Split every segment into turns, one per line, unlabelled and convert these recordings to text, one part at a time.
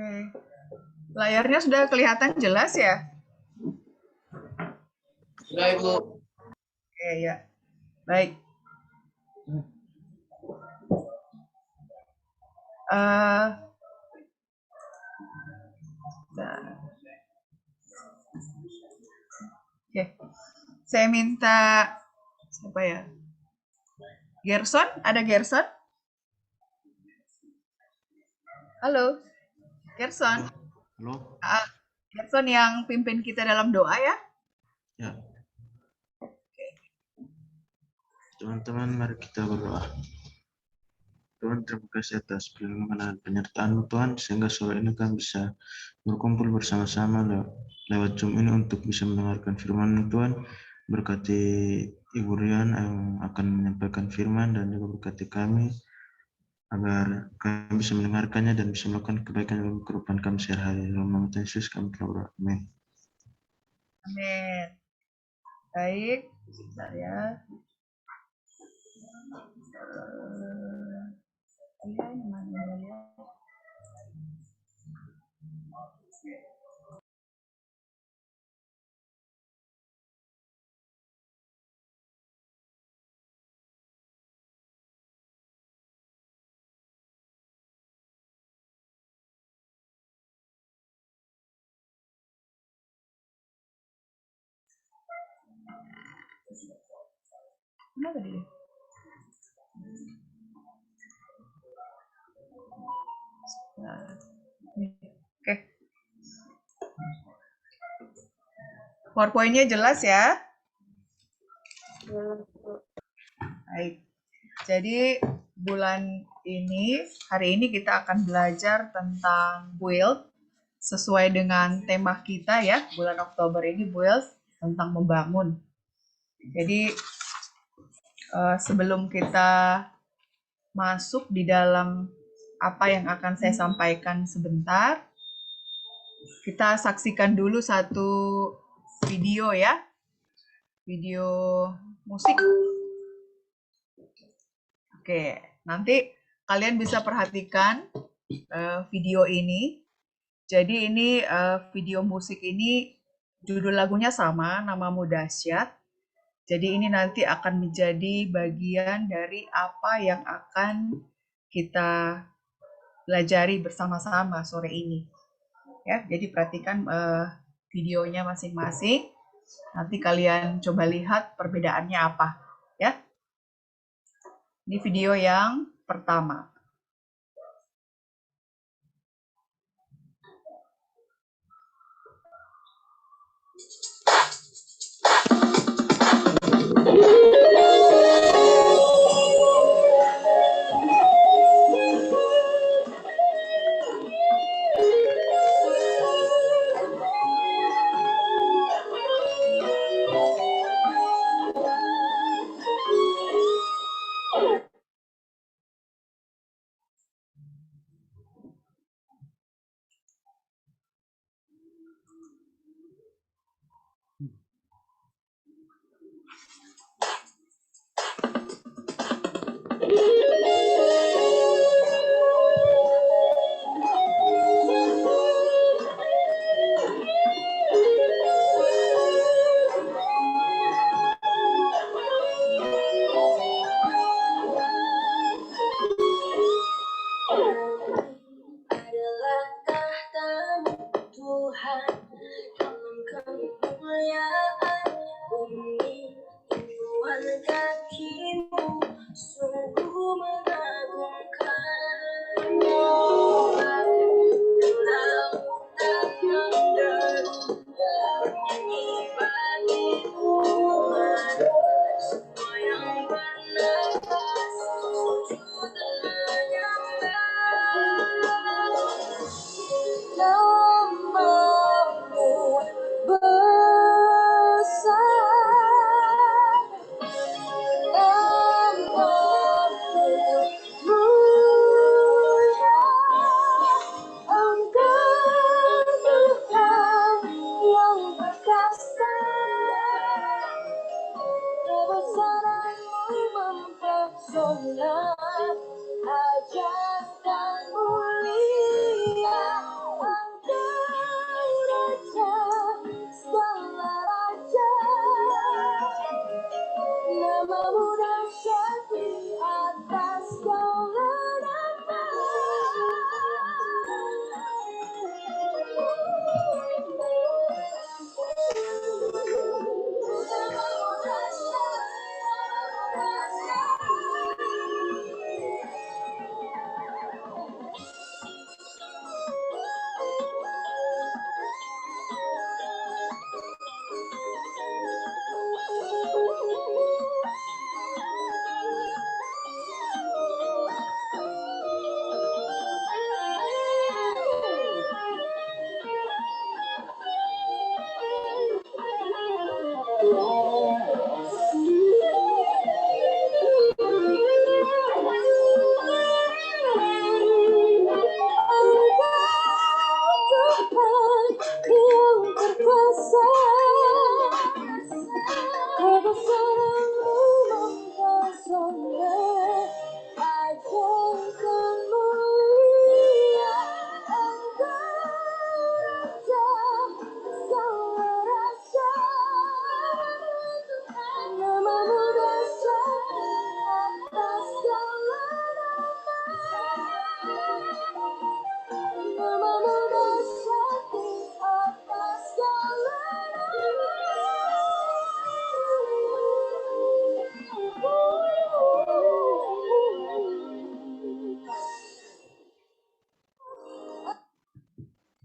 Oke. Layarnya sudah kelihatan jelas ya?
Sudah, Ibu.
Oke, ya. Baik. Oke. Saya minta siapa ya? Gerson, ada Gerson? Halo, Gerson.
Halo.
Gerson yang pimpin kita dalam doa ya?
Ya. Teman-teman, mari kita berdoa. Tuhan, terima kasih atas perlindungan dan penyertaan Tuhan, sehingga sore ini kami bisa berkumpul bersama-sama lewat Zoom ini untuk bisa mendengarkan firman Tuhan. Berkati Ibu Rian yang akan menyampaikan firman, dan juga berkati kami agar kami bisa mendengarkannya dan bisa melakukan kebaikan dalam kehidupan kami sehari-hari. Dalam nama Tuhan Yesus kami telah berdoa. Amin.
Amin. Baik, sebentar ya. Mana tadi? Oke. PowerPoint-nya jelas ya? Baik. Jadi bulan ini, hari ini kita akan belajar tentang build sesuai dengan tema kita ya. Bulan Oktober ini build tentang membangun. Jadi sebelum kita masuk di dalam apa yang akan saya sampaikan sebentar, kita saksikan dulu satu video ya. Video musik. Oke, nanti kalian bisa perhatikan video ini. Jadi ini video musik ini judul lagunya sama, namamu dahsyat. Jadi ini nanti akan menjadi bagian dari apa yang akan kita pelajari bersama-sama sore ini. Ya, jadi perhatikan videonya masing-masing. Nanti kalian coba lihat perbedaannya apa, ya. Ini video yang pertama.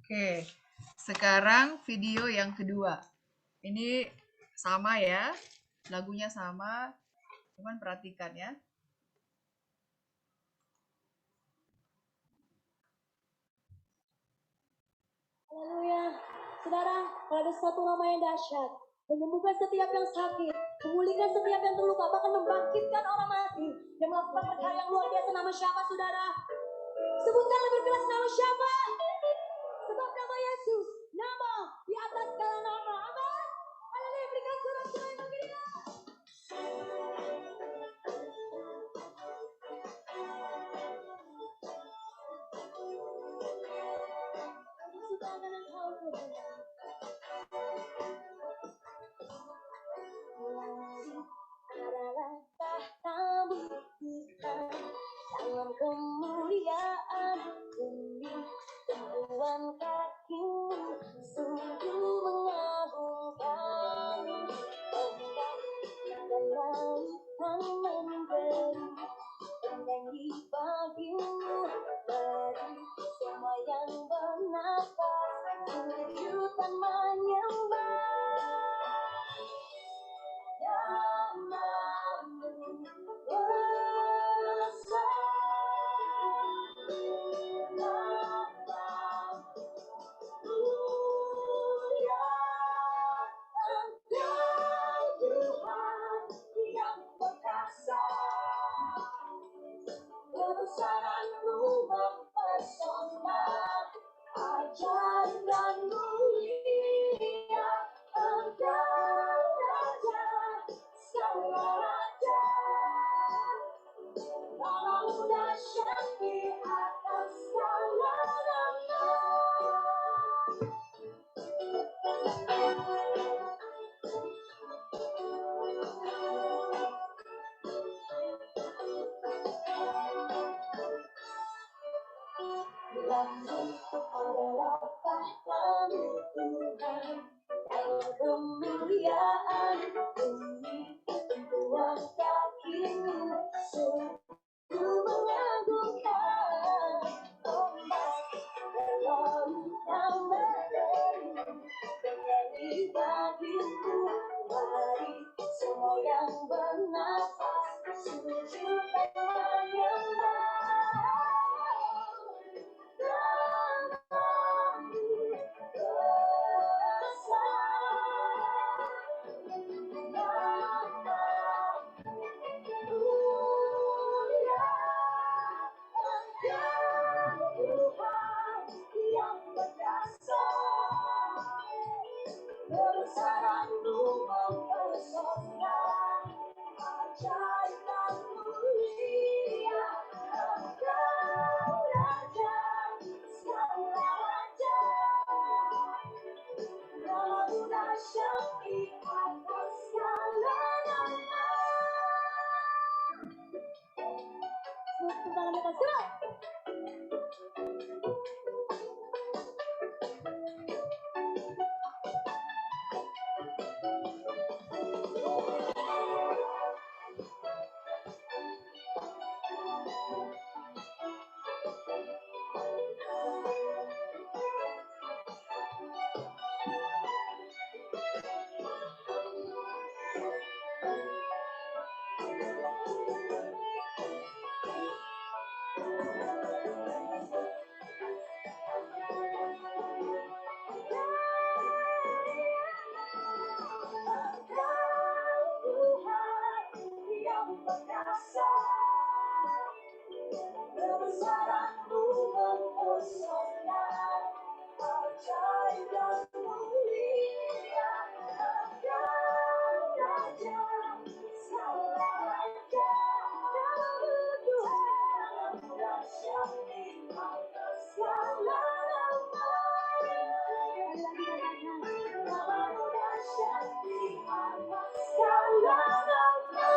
Oke, sekarang video yang kedua. Ini sama ya, lagunya sama, cuman perhatikan ya.
Haleluya. Saudara, kalau ada satu nama yang dahsyat, menyembuhkan setiap yang sakit, memulihkan setiap yang terluka, bahkan membangkitkan orang mati, yang melakukan perkara yang luar biasa, nama siapa saudara? Sebutkan lebih keras nama siapa? Sebab nama Yesus, nama di atas segala nama. Amin. Haleluya, berikan suara-suara yang bagi dia. Suka dengan kau Tuhan. Adalah tahtamu Tuhan, dalam kemuliaan demi tumpuan kakimu, sungguh mengagumkan. Engkau dan lautan memberi penyanyi bagimu, dari semua yang bernafas sujud dan menyembah. Namamu besar, namamu mulia, Engkau Tuhan yang perkasa, kebesaran-Mu mempesona, ajaib dan mulia, Engkau Raja, segala raja. Namamu dahsyat di atas segala nama. Langit adalah tahtamu Tuhan, dalam kemuliaan bumi tumpuan kakimu, sungguh mengagumkan. Ombak dan lautan berderi penyanyi bagimu, mari semua yang bernafas sujud dan menyembah. Namamu besar, namamu mulia, Engkau Tuhan yang perkasa, kebesaran-Mu mempesona, ajaib dan mulia, Engkau Raja, segala raja. Namamu dahsyat di atas segala nama. Tepuk tangan di atas, gerak. Besaranmu mempesona, ajaib dan mulia, akan ada salahnya dalam Tuhan dahsyat di atas segala nama. Namamu dahsyat di atas segala nama.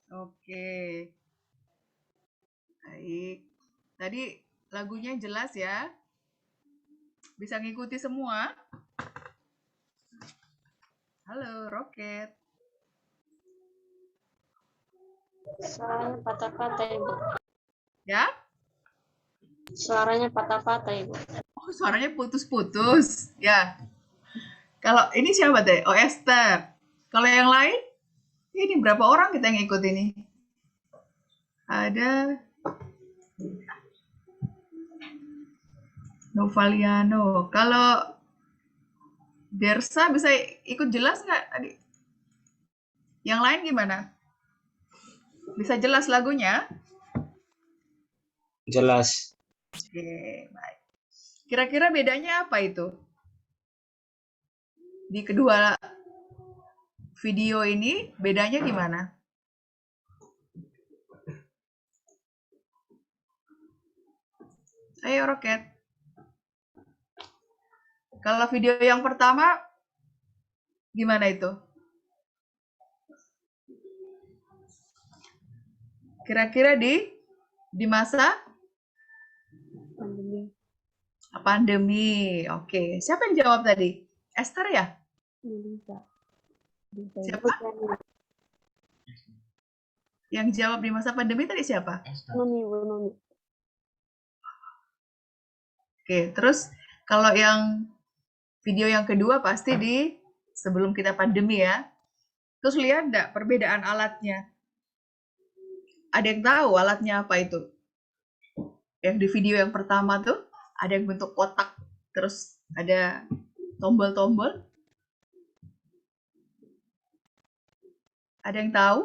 Oke, baik. Tadi lagunya jelas ya? Bisa ngikuti semua? Halo, Roket.
Suaranya patah-patah, Ibu.
Ya?
Suaranya patah-patah, Ibu.
Oh, suaranya putus-putus. Ya. Kalau ini siapa teh? Oh, Esther. Kalau yang lain? Ini berapa orang kita yang ikut ini? Ada Novaliano. Kalau Dersa bisa ikut jelas nggak tadi? Yang lain gimana? Bisa jelas lagunya?
Jelas.
Oke, baik. Kira-kira bedanya apa itu? Di kedua video ini bedanya gimana? Ayo Roket. Kalau video yang pertama gimana itu? Kira-kira di masa
Pandemi.
pandemi. Oke, siapa yang jawab tadi? Esther ya?
Bisa. Bisa, Ibu.
Siapa? Yang jawab di masa pandemi tadi siapa?
Nuni, Bu Nuni.
Oke, terus kalau yang video yang kedua pasti di sebelum kita pandemi ya. Terus lihat enggak perbedaan alatnya? Ada yang tahu alatnya apa itu? Yang di video yang pertama tuh ada yang bentuk kotak, terus ada tombol-tombol. Ada yang tahu?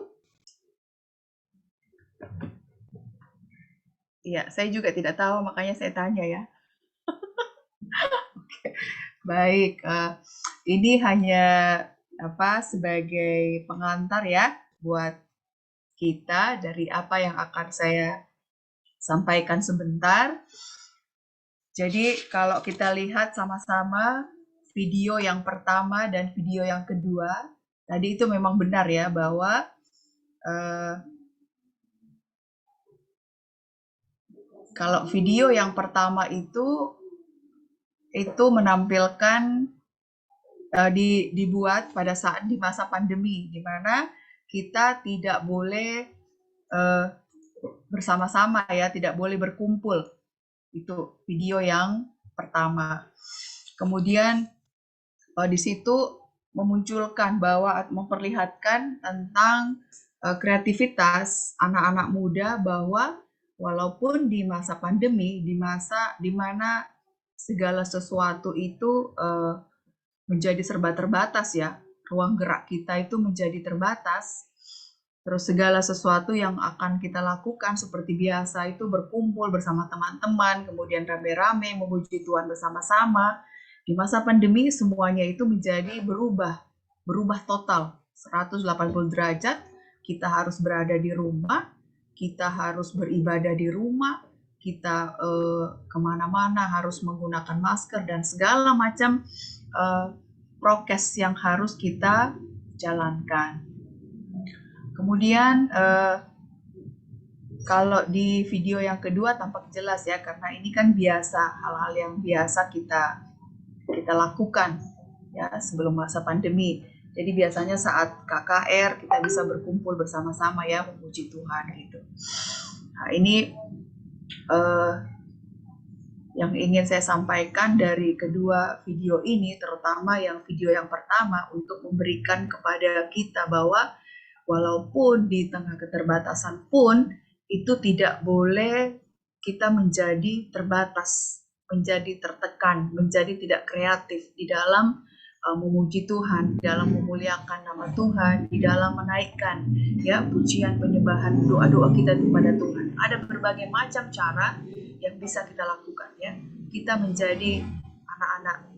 Iya, saya juga tidak tahu, makanya saya tanya ya. Oke, baik. Ini hanya sebagai pengantar ya buat kita dari apa yang akan saya sampaikan sebentar. Jadi kalau kita lihat sama-sama video yang pertama dan video yang kedua, tadi itu memang benar ya bahwa kalau video yang pertama itu menampilkan dibuat pada saat di masa pandemi, di mana kita tidak boleh bersama-sama ya, tidak boleh berkumpul. Itu video yang pertama. Kemudian di situ memunculkan bahwa memperlihatkan tentang kreativitas anak-anak muda bahwa walaupun di masa pandemi, di masa di mana segala sesuatu itu menjadi serba terbatas ya, ruang gerak kita itu menjadi terbatas. Terus segala sesuatu yang akan kita lakukan seperti biasa itu berkumpul bersama teman-teman, kemudian rame-rame memuji Tuhan bersama-sama. Di masa pandemi semuanya itu menjadi berubah total 180 derajat. Kita harus berada di rumah, kita harus beribadah di rumah, kita kemana-mana harus menggunakan masker dan segala macam prokes yang harus kita jalankan. Kemudian kalau di video yang kedua tampak jelas ya, karena ini kan biasa, hal-hal yang biasa kita lakukan ya sebelum masa pandemi. Jadi biasanya saat KKR kita bisa berkumpul bersama-sama ya memuji Tuhan gitu. Nah ini yang ingin saya sampaikan dari kedua video ini, terutama yang video yang pertama, untuk memberikan kepada kita bahwa walaupun di tengah keterbatasan pun itu tidak boleh kita menjadi terbatas, menjadi tertekan, menjadi tidak kreatif di dalam memuji Tuhan, di dalam memuliakan nama Tuhan, di dalam menaikkan ya pujian, penyembahan, doa-doa kita kepada Tuhan. Ada berbagai macam cara yang bisa kita lakukan ya. Kita menjadi anak-anak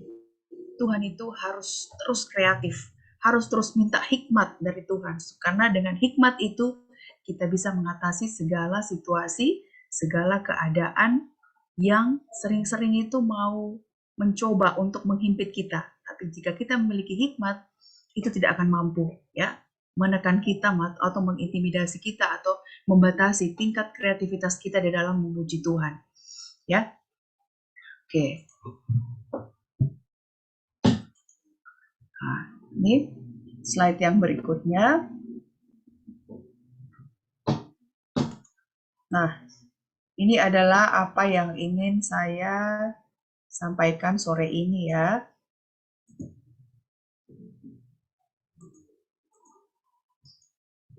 Tuhan itu harus terus kreatif, harus terus minta hikmat dari Tuhan. Karena dengan hikmat itu kita bisa mengatasi segala situasi, segala keadaan yang sering-sering itu mau mencoba untuk menghimpit kita. Tapi jika kita memiliki hikmat, itu tidak akan mampu ya menekan kita atau mengintimidasi kita atau membatasi tingkat kreativitas kita di dalam memuji Tuhan. Ya. Oke. Nah, ini slide yang berikutnya. Nah, ini adalah apa yang ingin saya sampaikan sore ini ya.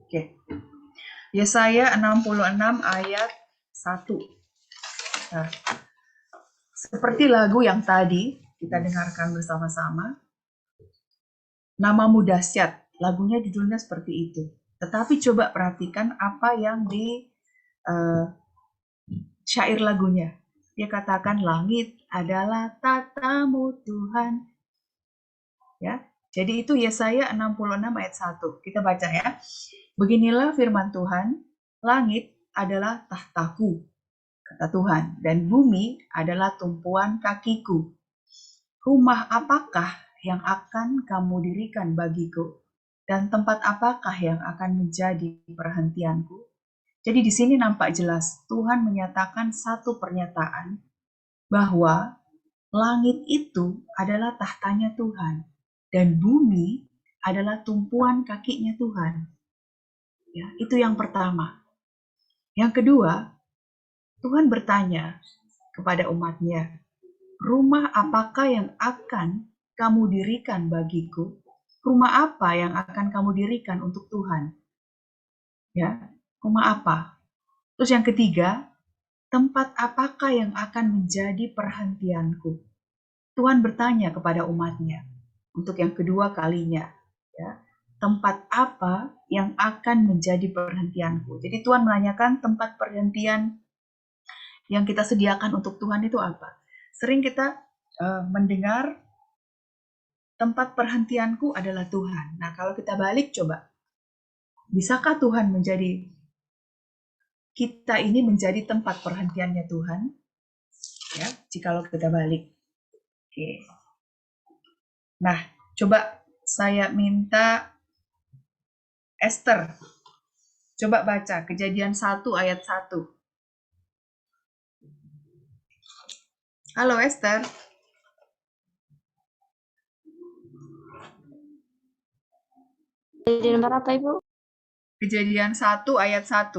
Oke. Yesaya 66 ayat 1. Nah, seperti lagu yang tadi kita dengarkan bersama-sama. Namamu dahsyat, lagunya judulnya seperti itu. Tetapi coba perhatikan apa yang di syair lagunya. Dia katakan langit adalah tatamu Tuhan. Ya. Jadi itu Yesaya 66 ayat 1. Kita baca ya. Beginilah firman Tuhan, langit adalah tahtaku, kata Tuhan, dan bumi adalah tumpuan kakiku. Rumah apakah yang akan kamu dirikan bagiku? Dan tempat apakah yang akan menjadi perhentianku? Jadi di sini nampak jelas Tuhan menyatakan satu pernyataan bahwa langit itu adalah tahtanya Tuhan dan bumi adalah tumpuan kakinya Tuhan. Ya, itu yang pertama. Yang kedua, Tuhan bertanya kepada umatnya, rumah apakah yang akan kamu dirikan bagiku? Rumah apa yang akan kamu dirikan untuk Tuhan? Ya, rumah apa? Terus yang ketiga, tempat apakah yang akan menjadi perhentianku? Tuhan bertanya kepada umatnya untuk yang kedua kalinya. Ya, tempat apa yang akan menjadi perhentianku? Jadi Tuhan menanyakan tempat perhentian yang kita sediakan untuk Tuhan itu apa? Sering kita mendengar tempat perhentianku adalah Tuhan. Nah, kalau kita balik coba, bisakah Tuhan menjadi kita ini menjadi tempat perhentiannya Tuhan? Ya, jikalau kita balik. Oke. Nah, coba saya minta Esther. Coba baca Kejadian 1 ayat 1. Halo Esther.
Jadi nomor apa, Ibu?
Kejadian 1 ayat 1.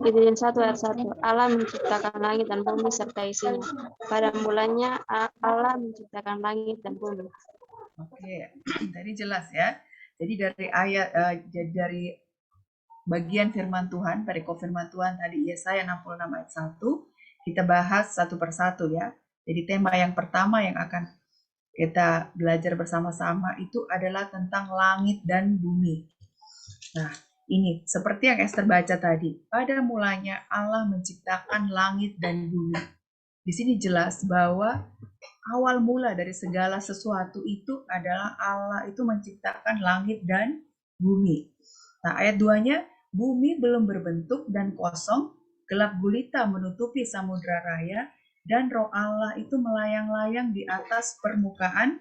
Kejadian 1 ayat 1. Allah menciptakan langit dan bumi serta isinya. Pada mulanya Allah menciptakan langit dan bumi.
Oke, tadi jelas ya. Jadi dari ayat dari bagian firman Tuhan, perikop firman Tuhan tadi Yesaya 66 ayat 1, kita bahas satu persatu ya. Jadi tema yang pertama yang akan kita belajar bersama-sama itu adalah tentang langit dan bumi. Nah, ini seperti yang Esther baca tadi. Pada mulanya Allah menciptakan langit dan bumi. Di sini jelas bahwa awal mula dari segala sesuatu itu adalah Allah itu menciptakan langit dan bumi. Nah, ayat 2-nya, bumi belum berbentuk dan kosong, gelap gulita menutupi samudra raya, dan roh Allah itu melayang-layang di atas permukaan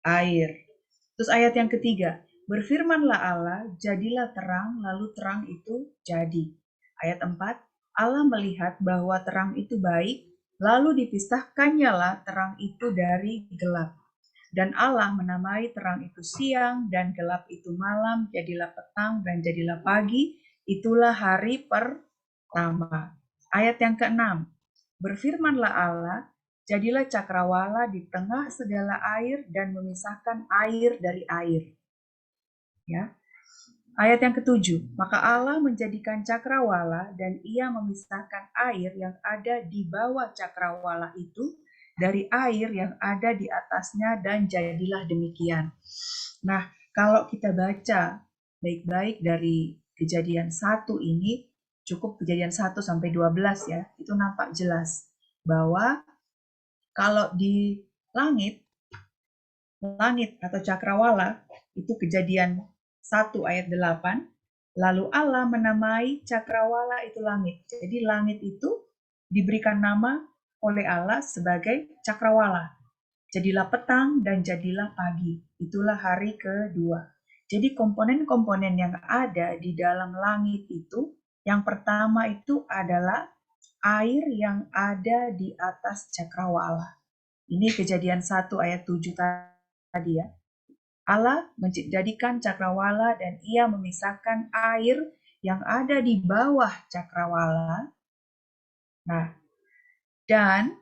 air. Terus ayat yang ketiga, berfirmanlah Allah, jadilah terang, lalu terang itu jadi. Ayat 4, Allah melihat bahwa terang itu baik, lalu dipisahkannyalah terang itu dari gelap. Dan Allah menamai terang itu siang, dan gelap itu malam, jadilah petang, dan jadilah pagi, itulah hari pertama. Ayat yang ke-6, berfirmanlah Allah, jadilah cakrawala di tengah segala air dan memisahkan air dari air. Ya. Ayat yang ketujuh, maka Allah menjadikan cakrawala dan ia memisahkan air yang ada di bawah cakrawala itu dari air yang ada di atasnya dan jadilah demikian. Nah, kalau kita baca baik-baik dari Kejadian 1 ini, cukup Kejadian 1 sampai 12 ya, itu nampak jelas bahwa kalau di langit atau cakrawala itu Kejadian 1 ayat 8, lalu Allah menamai cakrawala itu langit. Jadi langit itu diberikan nama oleh Allah sebagai cakrawala. Jadilah petang dan jadilah pagi. Itulah hari kedua. Jadi komponen-komponen yang ada di dalam langit itu, yang pertama itu adalah air yang ada di atas cakrawala. Ini Kejadian 1 ayat 7 tadi ya. Allah menjadikan cakrawala dan ia memisahkan air yang ada di bawah cakrawala. Nah, dan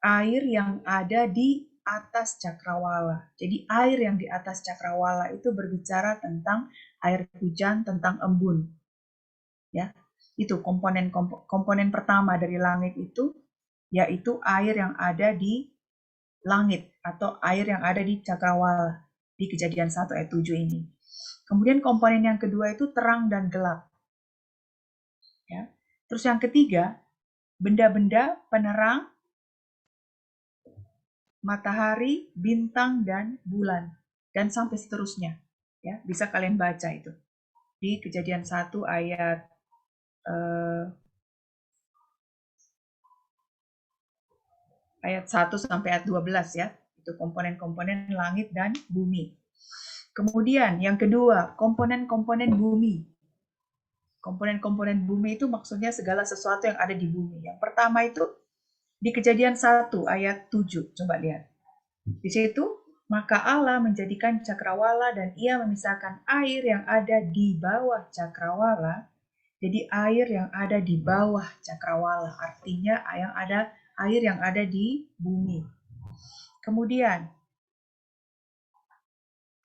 air yang ada di atas cakrawala. Jadi air yang di atas cakrawala itu berbicara tentang air hujan, tentang embun. Ya, itu komponen pertama dari langit itu, yaitu air yang ada di langit atau air yang ada di cakrawala di Kejadian 1 ayat 7 ini. Kemudian komponen yang kedua itu terang dan gelap. Ya. Terus yang ketiga, benda-benda penerang, matahari, bintang, dan bulan. Dan sampai seterusnya. Ya, bisa kalian baca itu. Di Kejadian 1 ayat ayat 1 sampai ayat 12 ya. Itu komponen-komponen langit dan bumi. Kemudian yang kedua, komponen-komponen bumi. Komponen-komponen bumi itu maksudnya segala sesuatu yang ada di bumi. Yang pertama itu di Kejadian 1 ayat 7. Coba lihat. Di situ, maka Allah menjadikan cakrawala dan ia memisahkan air yang ada di bawah cakrawala. Jadi air yang ada di bawah cakrawala, artinya air yang ada di bumi. Kemudian,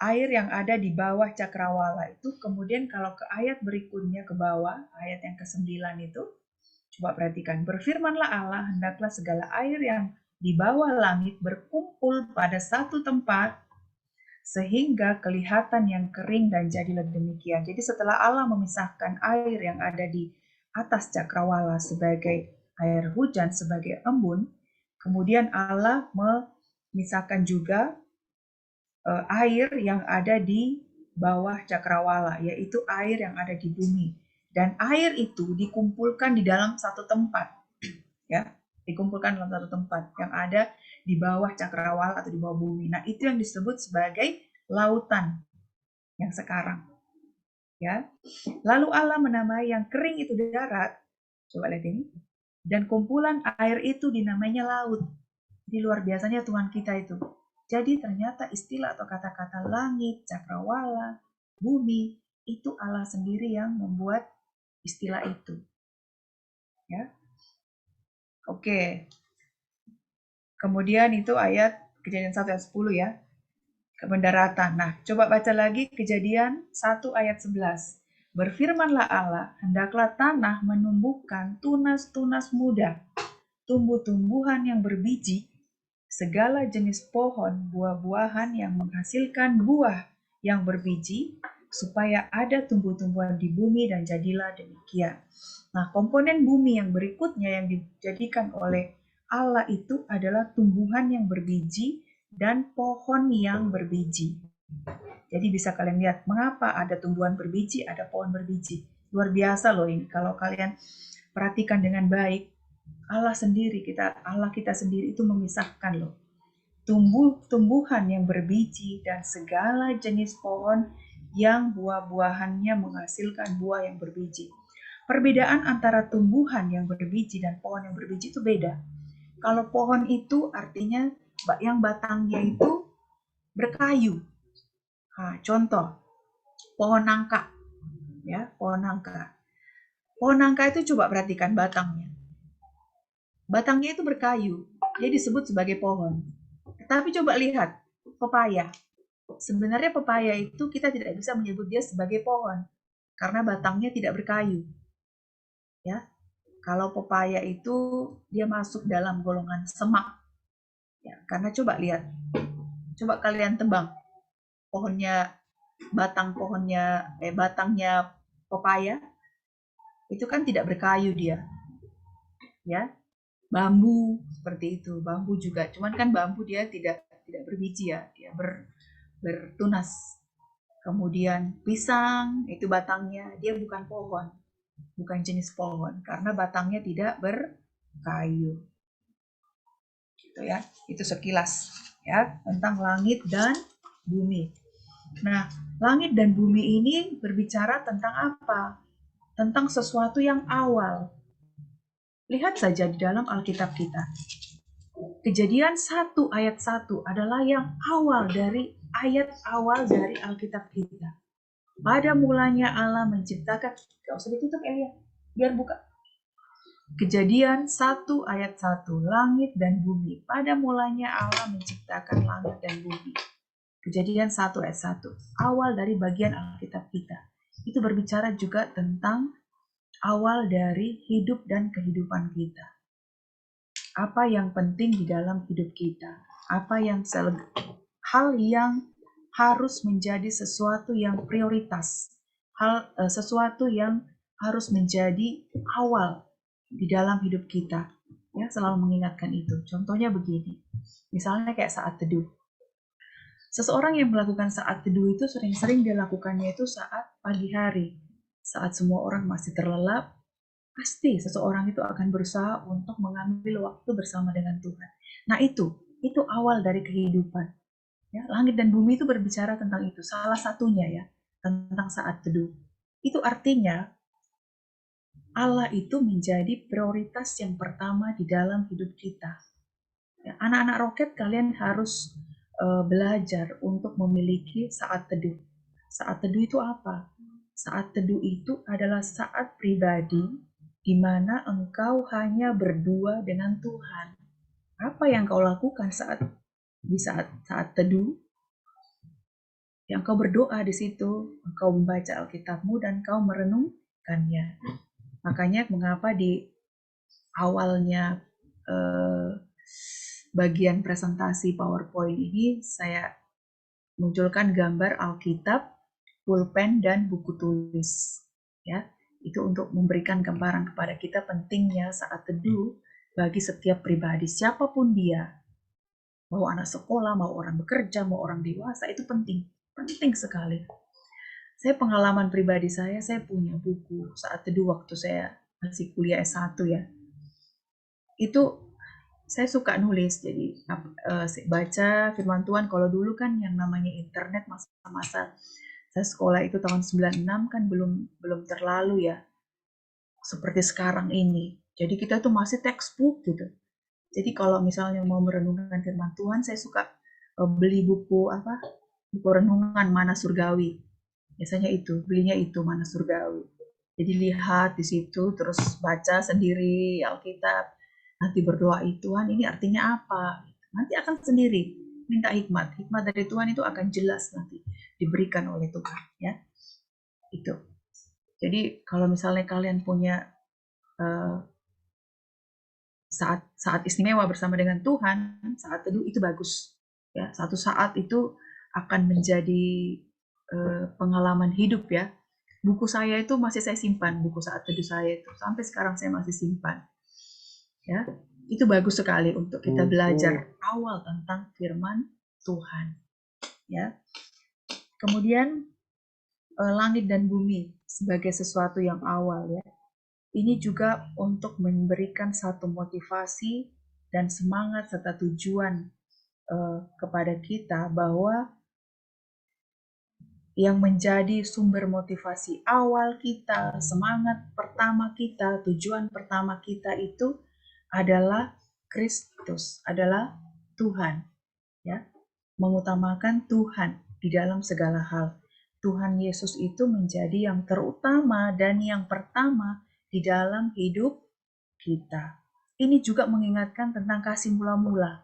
air yang ada di bawah cakrawala itu, kemudian kalau ke ayat berikutnya ke bawah, ayat yang ke-9 itu, coba perhatikan, berfirmanlah Allah, hendaklah segala air yang di bawah langit berkumpul pada satu tempat, sehingga kelihatan yang kering dan jadilah demikian. Jadi setelah Allah memisahkan air yang ada di atas cakrawala sebagai air hujan, sebagai embun, kemudian Allah memisahkan juga air yang ada di bawah cakrawala, yaitu air yang ada di bumi. Dan air itu dikumpulkan di dalam satu tempat, ya, dikumpulkan dalam satu tempat yang ada di bawah cakrawala atau di bawah bumi. Nah, itu yang disebut sebagai lautan yang sekarang. Ya. Lalu Allah menamai yang kering itu darat. Coba lihat ini. Dan kumpulan air itu dinamainya laut. Di luar biasanya Tuhan kita itu. Jadi ternyata istilah atau kata-kata langit, cakrawala, bumi, itu Allah sendiri yang membuat istilah itu. Ya. Oke. Kemudian itu ayat Kejadian 1 ayat 10 ya. Kemendaratan. Nah, coba baca lagi Kejadian 1 ayat 11. Berfirmanlah Allah, hendaklah tanah menumbuhkan tunas-tunas muda, tumbuh-tumbuhan yang berbiji, segala jenis pohon, buah-buahan yang menghasilkan buah yang berbiji, supaya ada tumbuh-tumbuhan di bumi dan jadilah demikian. Nah, komponen bumi yang berikutnya yang dijadikan oleh Allah itu adalah tumbuhan yang berbiji dan pohon yang berbiji. Jadi bisa kalian lihat mengapa ada tumbuhan berbiji, ada pohon berbiji. Luar biasa loh ini. Kalau kalian perhatikan dengan baik, Allah kita sendiri itu memisahkan loh. Tumbuhan yang berbiji dan segala jenis pohon yang buah-buahannya menghasilkan buah yang berbiji. Perbedaan antara tumbuhan yang berbiji dan pohon yang berbiji itu beda. Kalau pohon itu artinya yang batangnya itu berkayu. Nah, contoh, pohon nangka. Ya, pohon nangka. Pohon nangka itu coba perhatikan batangnya. Batangnya itu berkayu. Dia disebut sebagai pohon. Tapi coba lihat, pepaya. Sebenarnya pepaya itu kita tidak bisa menyebut dia sebagai pohon karena batangnya tidak berkayu. Ya, kalau pepaya itu dia masuk dalam golongan semak. Ya, karena coba lihat, coba kalian tebang pohonnya, batangnya pepaya itu kan tidak berkayu dia, ya. Bambu seperti itu, bambu juga, cuman kan bambu dia tidak berbiji ya, dia bertunas. Kemudian pisang itu batangnya dia bukan pohon, bukan jenis pohon karena batangnya tidak berkayu. Gitu ya. Itu sekilas ya tentang langit dan bumi. Nah, langit dan bumi ini berbicara tentang apa? Tentang sesuatu yang awal. Lihat saja di dalam Alkitab kita. Kejadian 1 ayat 1 adalah yang awal dari ayat awal dari Alkitab kita. Pada mulanya Allah menciptakan, gak usah ditutup Elia, biar buka. Kejadian 1 ayat 1, langit dan bumi. Pada mulanya Allah menciptakan langit dan bumi. Kejadian 1 ayat 1, awal dari bagian Alkitab kita. Itu berbicara juga tentang awal dari hidup dan kehidupan kita. Apa yang penting di dalam hidup kita? Apa yang hal yang harus menjadi sesuatu yang prioritas, sesuatu yang harus menjadi awal di dalam hidup kita. Ya, selalu mengingatkan itu. Contohnya begini, misalnya kayak saat teduh. Seseorang yang melakukan saat teduh itu sering-sering dia lakukannya itu saat pagi hari, saat semua orang masih terlelap. Pasti seseorang itu akan berusaha untuk mengambil waktu bersama dengan Tuhan. Nah itu awal dari kehidupan. Ya, langit dan bumi itu berbicara tentang itu. Salah satunya ya, tentang saat teduh. Itu artinya Allah itu menjadi prioritas yang pertama di dalam hidup kita. Ya, anak-anak roket kalian harus belajar untuk memiliki saat teduh. Saat teduh itu apa? Saat teduh itu adalah saat pribadi di mana engkau hanya berdua dengan Tuhan. Apa yang kau lakukan saat teduh? Yang kau berdoa di situ, engkau membaca Alkitabmu dan kau merenungkannya. Makanya mengapa di awalnya bagian presentasi PowerPoint ini saya munculkan gambar Alkitab, pulpen, dan buku tulis. Ya, itu untuk memberikan gambaran kepada kita pentingnya saat teduh bagi setiap pribadi, siapapun dia. Mau anak sekolah, mau orang bekerja, mau orang dewasa, itu penting sekali. Saya pengalaman pribadi saya punya buku saat teduh waktu saya masih kuliah S1 ya. Itu saya suka nulis, jadi baca firman Tuhan. Kalau dulu kan yang namanya internet masa-masa saya sekolah itu tahun 96 kan belum terlalu ya seperti sekarang ini. Jadi kita tuh masih textbook gitu. Jadi kalau misalnya mau merenungkan firman Tuhan, saya suka beli buku renungan Mana Surgawi. Biasanya belinya itu Mana Surgawi. Jadi lihat di situ, terus baca sendiri Alkitab. Nanti berdoa, Tuhan ini artinya apa? Nanti akan sendiri minta hikmat. Hikmat dari Tuhan itu akan jelas nanti diberikan oleh Tuhan. Ya, itu. Jadi kalau misalnya kalian punya saat istimewa bersama dengan Tuhan, saat teduh itu bagus. Ya, satu saat itu akan menjadi pengalaman hidup ya. Buku saya itu masih saya simpan, buku saat teduh saya itu sampai sekarang saya masih simpan. Ya, itu bagus sekali untuk kita belajar awal tentang firman Tuhan. Ya. Kemudian langit dan bumi sebagai sesuatu yang awal ya. Ini juga untuk memberikan satu motivasi dan semangat serta tujuan kepada kita bahwa yang menjadi sumber motivasi awal kita, semangat pertama kita, tujuan pertama kita itu adalah Kristus, adalah Tuhan. Ya, mengutamakan Tuhan di dalam segala hal. Tuhan Yesus itu menjadi yang terutama dan yang pertama di dalam hidup kita. Ini juga mengingatkan tentang kasih mula-mula.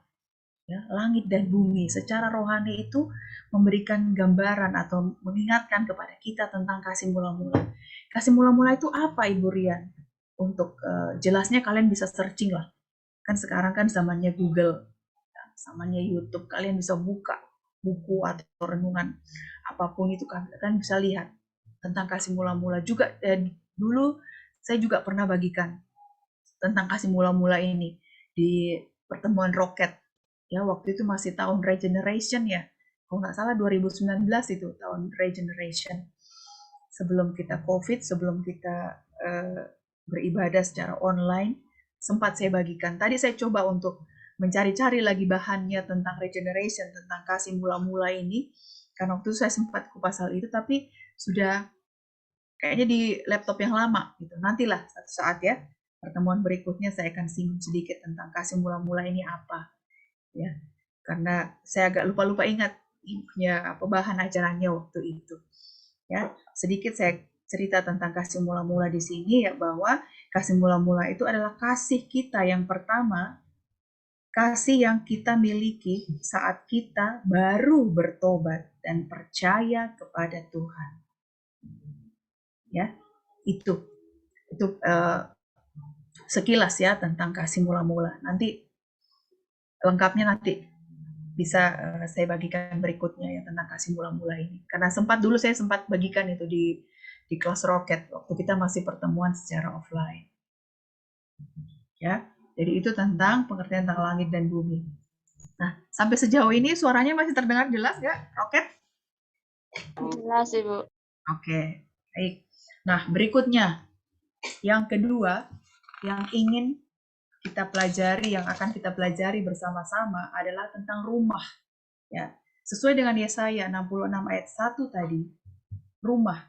Ya, langit dan bumi secara rohani itu memberikan gambaran atau mengingatkan kepada kita tentang kasih mula-mula. Kasih mula-mula itu apa, Ibu Rian? Untuk jelasnya kalian bisa searching lah. Kan sekarang kan zamannya Google, zamannya YouTube, kalian bisa buka buku atau renungan apapun itu kan kalian bisa lihat tentang kasih mula-mula juga. Dulu saya juga pernah bagikan tentang kasih mula-mula ini di pertemuan Roket. Ya, waktu itu masih tahun regeneration ya. Kalau nggak salah 2019 itu tahun regeneration. Sebelum kita COVID, sebelum kita beribadah secara online, sempat saya bagikan. Tadi saya coba untuk mencari-cari lagi bahannya tentang regeneration, tentang kasih mula-mula ini. Karena waktu itu saya sempat kupas hal itu, tapi sudah kayaknya di laptop yang lama gitu. Nantilah satu saat ya, pertemuan berikutnya saya akan singgung sedikit tentang kasih mula-mula ini apa. Ya, karena saya agak lupa-lupa ingat ya apa bahan ajarannya waktu itu. Ya, sedikit saya cerita tentang kasih mula-mula di sini ya, bahwa kasih mula-mula itu adalah kasih kita yang pertama, kasih yang kita miliki saat kita baru bertobat dan percaya kepada Tuhan. Ya, itu sekilas ya tentang kasih mula-mula. Nanti lengkapnya nanti bisa saya bagikan berikutnya ya tentang kasih mula-mula ini. Karena dulu saya sempat bagikan itu di kelas Rocket waktu kita masih pertemuan secara offline. Ya, jadi itu tentang pengertian tentang langit dan bumi. Nah, sampai sejauh ini suaranya masih terdengar jelas nggak, Rocket?
Jelas, Ibu.
Oke, baik. Nah, berikutnya yang kedua yang ingin kita pelajari, yang akan kita pelajari bersama-sama adalah tentang rumah. Ya, sesuai dengan Yesaya 66 ayat 1 tadi, rumah.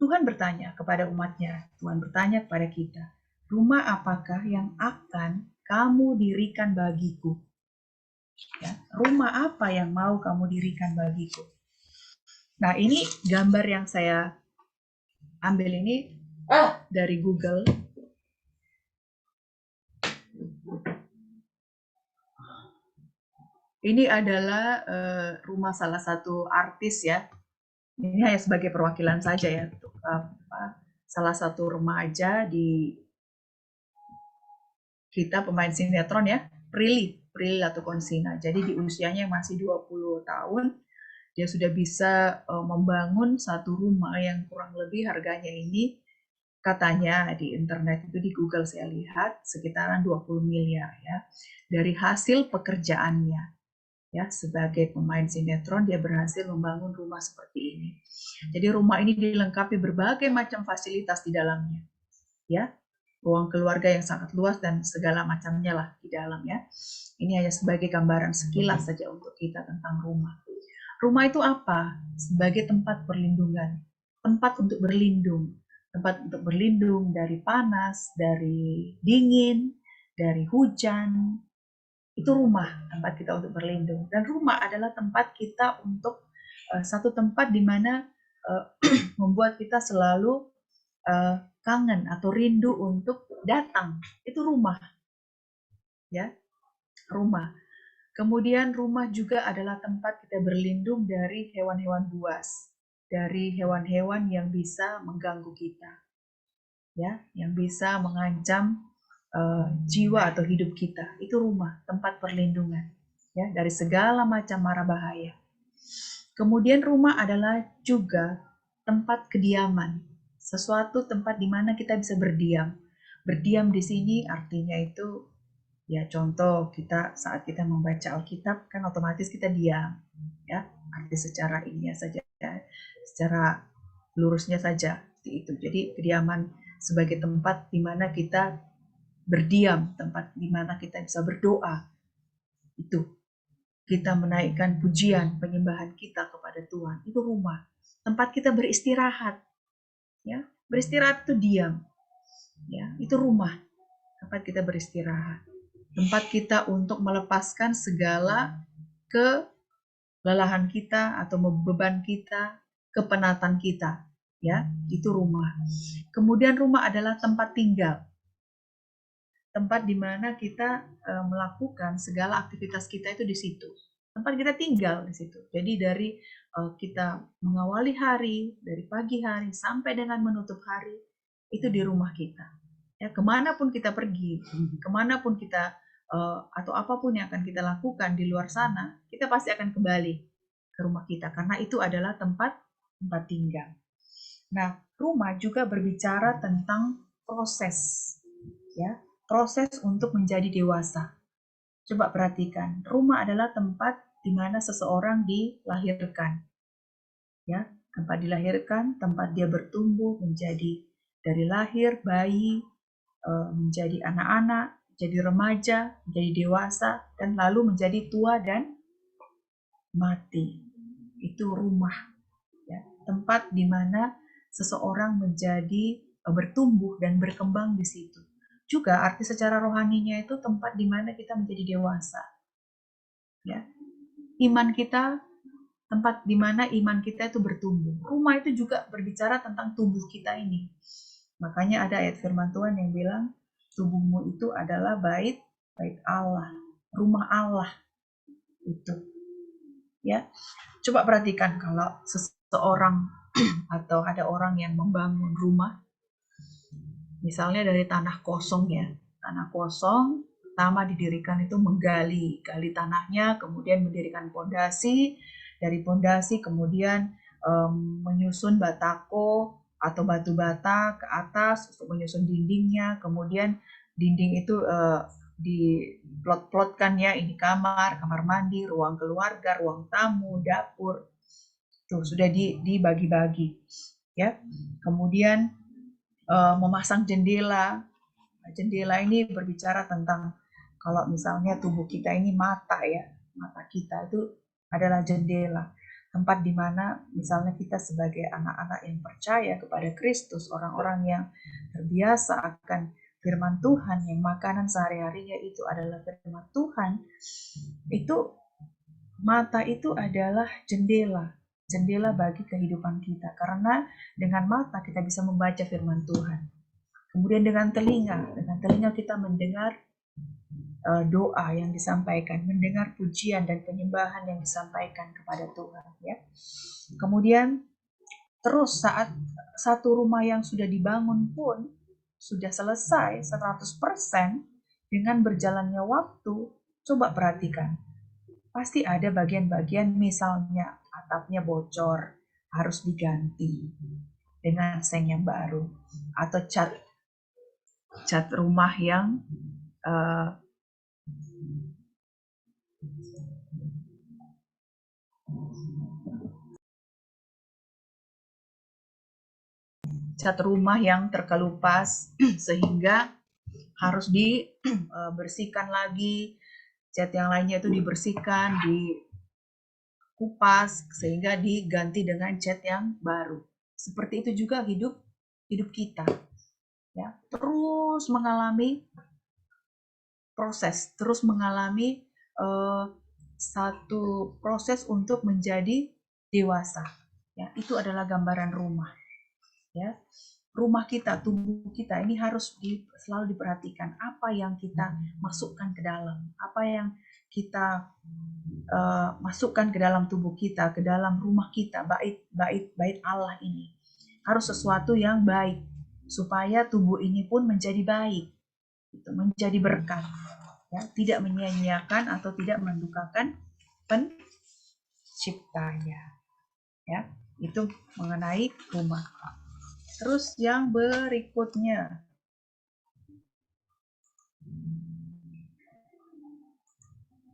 Tuhan bertanya kepada umatnya, Tuhan bertanya kepada kita, rumah apakah yang akan kamu dirikan bagiku? Ya, rumah apa yang mau kamu dirikan bagiku? Nah, ini gambar yang saya ambil ini dari Google. Ini adalah rumah salah satu artis ya. Ini hanya sebagai perwakilan saja ya untuk salah satu remaja di kita pemain sinetron ya, Prilly Latuconsina. Jadi di usianya yang masih 20 tahun dia sudah bisa membangun satu rumah yang kurang lebih harganya ini katanya di internet itu di Google saya lihat sekitaran 20 miliar ya. Dari hasil pekerjaannya. Ya, sebagai pemain sinetron dia berhasil membangun rumah seperti ini. Jadi rumah ini dilengkapi berbagai macam fasilitas di dalamnya. Ya, ruang keluarga yang sangat luas dan segala macamnya lah di dalam ya. Ini hanya sebagai gambaran sekilas saja untuk kita tentang rumah. Rumah itu apa? Sebagai tempat perlindungan, tempat untuk berlindung, tempat untuk berlindung dari panas, dari dingin, dari hujan. Itu rumah, tempat kita untuk berlindung. Dan rumah adalah tempat kita untuk satu tempat di mana membuat kita selalu kangen atau rindu untuk datang. Itu rumah. Ya, rumah. Kemudian rumah juga adalah tempat kita berlindung dari hewan-hewan buas, dari hewan-hewan yang bisa mengganggu kita. Ya, yang bisa mengancam jiwa atau hidup kita. Itu rumah, tempat perlindungan ya dari segala macam mara bahaya. Kemudian rumah adalah juga tempat kediaman, sesuatu tempat di mana kita bisa berdiam. Berdiam di sini artinya itu ya contoh kita saat kita membaca Alkitab kan otomatis kita diam ya, arti secara ininya saja ya, secara lurusnya saja itu. Jadi kediaman sebagai tempat di mana kita berdiam, tempat di mana kita bisa berdoa. Itu kita menaikkan pujian, penyembahan kita kepada Tuhan. Itu rumah. Tempat kita beristirahat. Ya, beristirahat itu diam. Ya, itu rumah. Tempat kita beristirahat. Tempat kita untuk melepaskan segala kelelahan kita atau beban kita, kepenatan kita. Ya, itu rumah. Kemudian rumah adalah tempat tinggal. tempat di mana kita melakukan segala aktivitas kita itu di situ. Tempat kita tinggal di situ. Jadi dari kita mengawali hari, dari pagi hari sampai dengan menutup hari, itu di rumah kita. Ya, kemanapun kita pergi, kemanapun kita atau apapun yang akan kita lakukan di luar sana, kita pasti akan kembali ke rumah kita karena itu adalah tempat tinggal. Nah, rumah juga berbicara tentang proses, ya, proses untuk menjadi dewasa. Coba perhatikan, rumah adalah tempat di mana seseorang dilahirkan, ya, tempat dilahirkan, tempat dia bertumbuh menjadi dari lahir bayi, menjadi anak-anak, jadi remaja, menjadi dewasa, dan lalu menjadi tua dan mati. Itu rumah, ya, tempat di mana seseorang menjadi bertumbuh dan berkembang di situ. Juga arti secara rohaninya itu tempat di mana kita menjadi dewasa. Ya. Iman kita, tempat di mana iman kita itu bertumbuh. Rumah itu juga berbicara tentang tubuh kita ini. Makanya ada ayat firman Tuhan yang bilang, tubuhmu itu adalah bait Allah, rumah Allah itu. Ya, coba perhatikan kalau seseorang atau ada orang yang membangun rumah, misalnya dari tanah kosong ya, tanah kosong, pertama didirikan itu gali tanahnya, kemudian mendirikan pondasi, dari pondasi kemudian menyusun batako atau batu bata ke atas untuk menyusun dindingnya, kemudian dinding itu diplot-plotkan ya, ini kamar mandi, ruang keluarga, ruang tamu, dapur, tuh sudah dibagi-bagi ya. Kemudian memasang jendela. Jendela ini berbicara tentang kalau misalnya tubuh kita ini mata ya, mata kita itu adalah jendela, tempat di mana misalnya kita sebagai anak-anak yang percaya kepada Kristus, orang-orang yang terbiasa akan firman Tuhan, yang makanan sehari-harinya itu adalah firman Tuhan, itu mata itu adalah jendela bagi kehidupan kita, karena dengan mata kita bisa membaca firman Tuhan. Kemudian dengan telinga kita mendengar doa yang disampaikan, mendengar pujian dan penyembahan yang disampaikan kepada Tuhan ya. Kemudian terus saat satu rumah yang sudah dibangun pun sudah selesai 100%, dengan berjalannya waktu, coba perhatikan, pasti ada bagian-bagian, misalnya atapnya bocor, harus diganti dengan seng yang baru, atau cat rumah yang terkelupas sehingga harus dibersihkan lagi, cat yang lainnya itu dibersihkan, dikupas sehingga diganti dengan cat yang baru. Seperti itu juga hidup kita ya, terus mengalami proses, terus mengalami satu proses untuk menjadi dewasa ya. Itu adalah gambaran rumah ya. Rumah kita, tubuh kita ini harus selalu diperhatikan, apa yang kita masukkan ke dalam, apa yang kita masukkan ke dalam tubuh kita, ke dalam rumah kita, bait Allah ini harus sesuatu yang baik, supaya tubuh ini pun menjadi baik, itu menjadi berkat ya, tidak menyia-nyiakan atau tidak mendukakan penciptanya ya. Itu mengenai rumah. Terus yang berikutnya,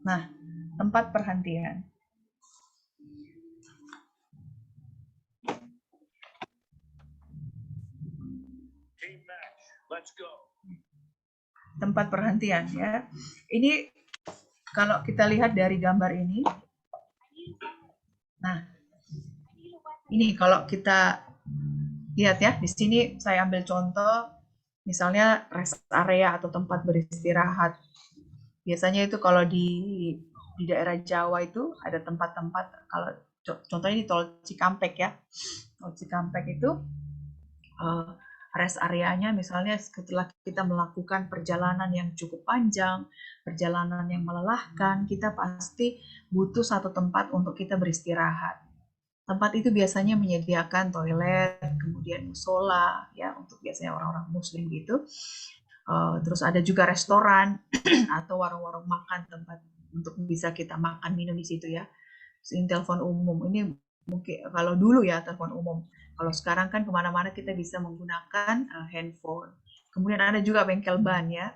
nah, tempat perhentian. Tempat perhentian ya. Ini kalau kita lihat dari gambar ini, nah, ini kalau kita lihat ya, di sini saya ambil contoh, misalnya rest area atau tempat beristirahat. Biasanya itu kalau di daerah Jawa itu ada tempat-tempat, kalau contohnya di Tol Cikampek ya. Tol Cikampek itu rest rest areanya misalnya setelah kita melakukan perjalanan yang cukup panjang, perjalanan yang melelahkan, kita pasti butuh satu tempat untuk kita beristirahat. Tempat itu biasanya menyediakan toilet, kemudian musola, ya untuk biasanya orang-orang muslim gitu. Terus ada juga restoran atau warung-warung makan, tempat untuk bisa kita makan minum di situ ya. Ini telepon umum, ini mungkin kalau dulu ya telepon umum. Kalau sekarang kan kemana-mana kita bisa menggunakan handphone. Kemudian ada juga bengkel ban ya.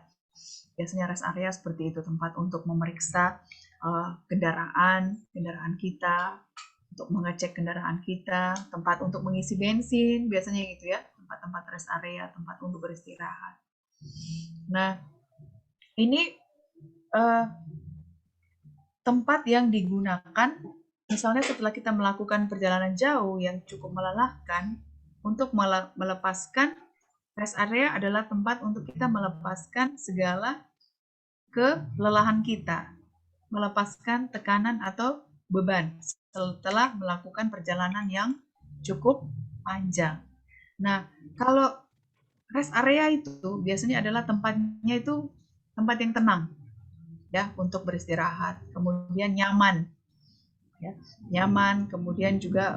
Biasanya rest area seperti itu, tempat untuk memeriksa kendaraan kita, untuk mengecek kendaraan kita, tempat untuk mengisi bensin, biasanya gitu ya, tempat-tempat rest area, tempat untuk beristirahat. Nah, ini tempat yang digunakan misalnya setelah kita melakukan perjalanan jauh yang cukup melelahkan, untuk melepaskan rest area adalah tempat untuk kita melepaskan segala kelelahan kita, melepaskan tekanan atau beban setelah melakukan perjalanan yang cukup panjang. Nah, kalau rest area itu biasanya adalah tempatnya itu tempat yang tenang, ya, untuk beristirahat, kemudian nyaman, ya, nyaman, kemudian juga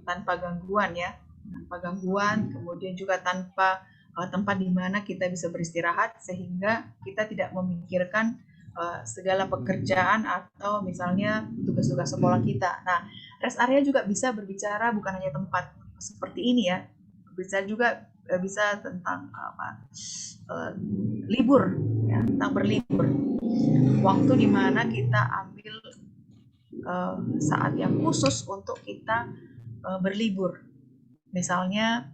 tanpa gangguan ya, tanpa gangguan, kemudian juga tanpa tempat di mana kita bisa beristirahat sehingga kita tidak memikirkan segala pekerjaan atau misalnya tugas-tugas sekolah kita. Nah, rest area juga bisa berbicara bukan hanya tempat seperti ini ya, bisa juga bisa tentang libur, ya, tentang berlibur. Waktu di mana kita ambil saat yang khusus untuk kita berlibur, misalnya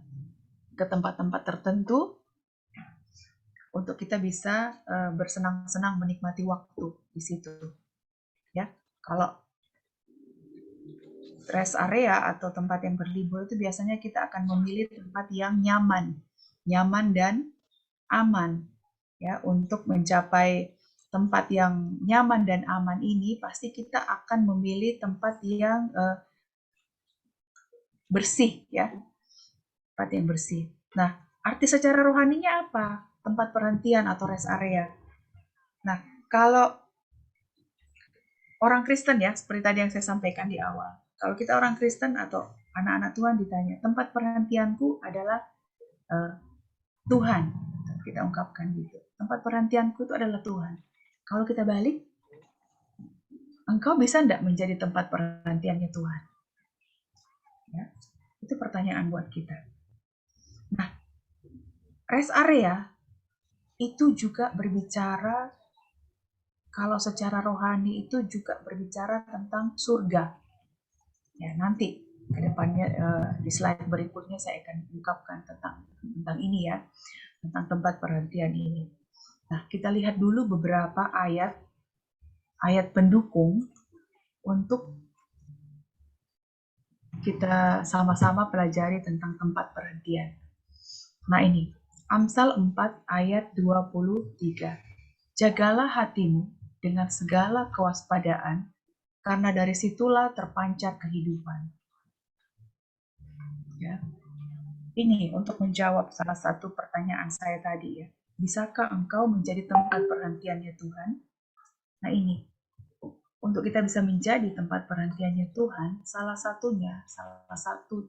ke tempat-tempat tertentu untuk kita bisa bersenang-senang menikmati waktu di situ. Ya, kalau rest area atau tempat yang berlibur itu biasanya kita akan memilih tempat yang nyaman dan aman. Ya, untuk mencapai tempat yang nyaman dan aman ini pasti kita akan memilih tempat yang bersih ya. Tempat yang bersih. Nah, arti secara rohaninya apa? Tempat perhentian atau rest area. Nah, kalau orang Kristen ya, seperti tadi yang saya sampaikan di awal. Kalau kita orang Kristen atau anak-anak Tuhan ditanya, tempat perhentianku adalah Tuhan. Kita ungkapkan gitu. Tempat perhentianku itu adalah Tuhan. Kalau kita balik, engkau bisa enggak menjadi tempat perhentiannya Tuhan? Ya, itu pertanyaan buat kita. Nah, rest area itu juga berbicara, kalau secara rohani itu juga berbicara tentang surga. Ya, nanti ke depannya di slide berikutnya saya akan ungkapkan tentang ini ya, tentang tempat perhentian ini. Nah, kita lihat dulu beberapa ayat pendukung untuk kita sama-sama pelajari tentang tempat perhentian. Nah, ini Amsal 4 ayat 23. Jagalah hatimu dengan segala kewaspadaan, karena dari situlah terpancar kehidupan. Ya. Ini untuk menjawab salah satu pertanyaan saya tadi ya. Bisakah engkau menjadi tempat perhentiannya Tuhan? Nah, ini. Untuk kita bisa menjadi tempat perhentiannya Tuhan, salah satu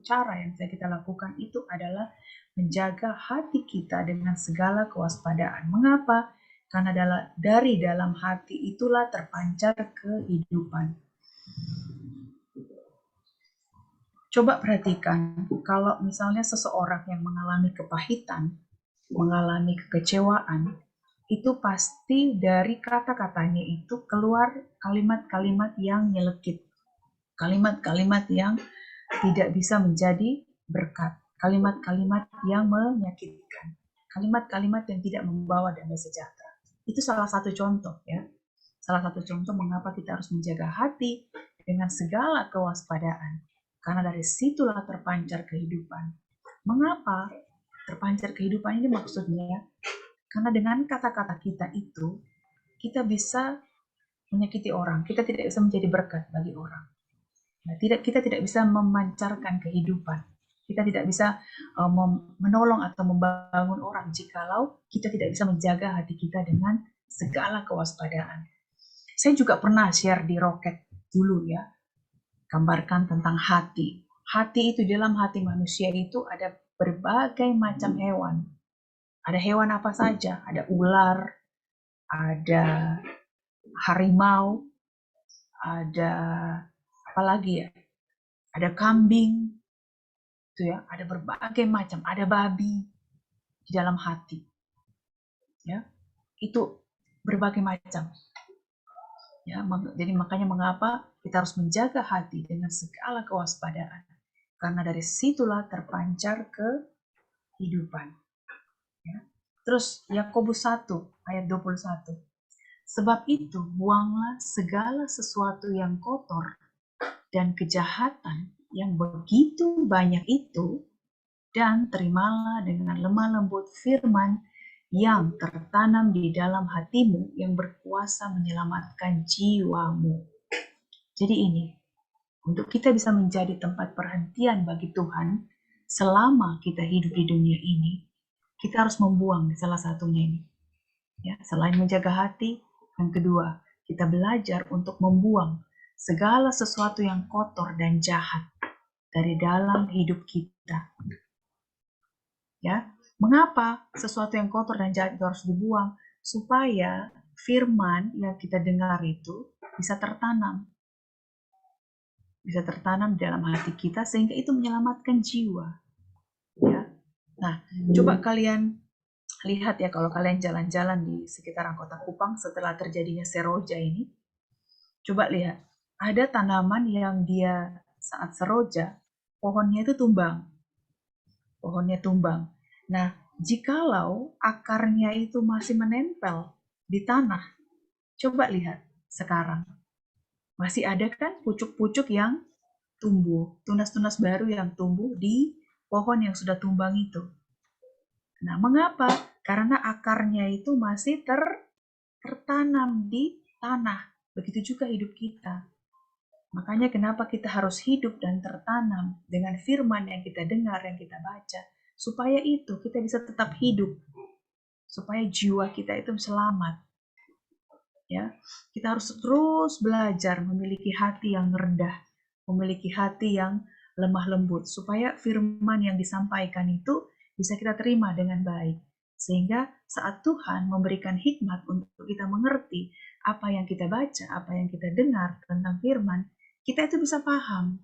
cara yang bisa kita lakukan itu adalah menjaga hati kita dengan segala kewaspadaan. Mengapa? Karena dari dalam hati itulah terpancar kehidupan. Coba perhatikan, kalau misalnya seseorang yang mengalami kepahitan, mengalami kekecewaan, itu pasti dari kata-katanya itu keluar kalimat-kalimat yang nyelekit, kalimat-kalimat yang tidak bisa menjadi berkat, kalimat-kalimat yang menyakitkan, kalimat-kalimat yang tidak membawa damai sejahtera. Itu salah satu contoh ya, salah satu contoh mengapa kita harus menjaga hati dengan segala kewaspadaan, karena dari situlah terpancar kehidupan. Mengapa terpancar kehidupan ini maksudnya? Karena dengan kata-kata kita itu, kita bisa menyakiti orang, kita tidak bisa menjadi berkat bagi orang. Nah, kita tidak bisa memancarkan kehidupan. Kita tidak bisa menolong atau membangun orang jikalau kita tidak bisa menjaga hati kita dengan segala kewaspadaan. Saya juga pernah share di Rocket dulu ya, gambarkan tentang hati. Hati itu, dalam hati manusia itu ada berbagai macam hewan. Ada hewan apa saja? Ada ular, ada harimau, ada apa lagi ya? Ada kambing, itu ya, ada berbagai macam, ada babi di dalam hati. Ya, itu berbagai macam. Ya, jadi makanya mengapa kita harus menjaga hati dengan segala kewaspadaan. Karena dari situlah terpancar kehidupan. Ya. Terus Yakobus 1 ayat 21. Sebab itu buanglah segala sesuatu yang kotor dan kejahatan yang begitu banyak itu, dan terimalah dengan lemah lembut firman yang tertanam di dalam hatimu yang berkuasa menyelamatkan jiwamu. Jadi ini, untuk kita bisa menjadi tempat perhentian bagi Tuhan selama kita hidup di dunia ini, kita harus membuang salah satunya ini. Ya, selain menjaga hati, yang kedua, kita belajar untuk membuang segala sesuatu yang kotor dan jahat dari dalam hidup kita. Ya, mengapa sesuatu yang kotor dan jahat itu harus dibuang? Supaya firman yang kita dengar itu bisa tertanam. Bisa tertanam dalam hati kita sehingga itu menyelamatkan jiwa. Ya. Nah, coba kalian lihat ya, kalau kalian jalan-jalan di sekitaran Kota Kupang setelah terjadinya seroja ini, coba lihat, ada tanaman yang dia saat seroja, pohonnya itu tumbang. Pohonnya tumbang. Nah, jikalau akarnya itu masih menempel di tanah, coba lihat sekarang. Masih ada kan pucuk-pucuk yang tumbuh, tunas-tunas baru yang tumbuh di pohon yang sudah tumbang itu. Nah, mengapa? Karena akarnya itu masih tertanam di tanah. Begitu juga hidup kita. Makanya kenapa kita harus hidup dan tertanam dengan firman yang kita dengar, yang kita baca. Supaya itu kita bisa tetap hidup. Supaya jiwa kita itu selamat. Ya, kita harus terus belajar memiliki hati yang rendah. Memiliki hati yang lemah lembut. Supaya firman yang disampaikan itu bisa kita terima dengan baik. Sehingga saat Tuhan memberikan hikmat untuk kita mengerti apa yang kita baca, apa yang kita dengar tentang firman, kita itu bisa paham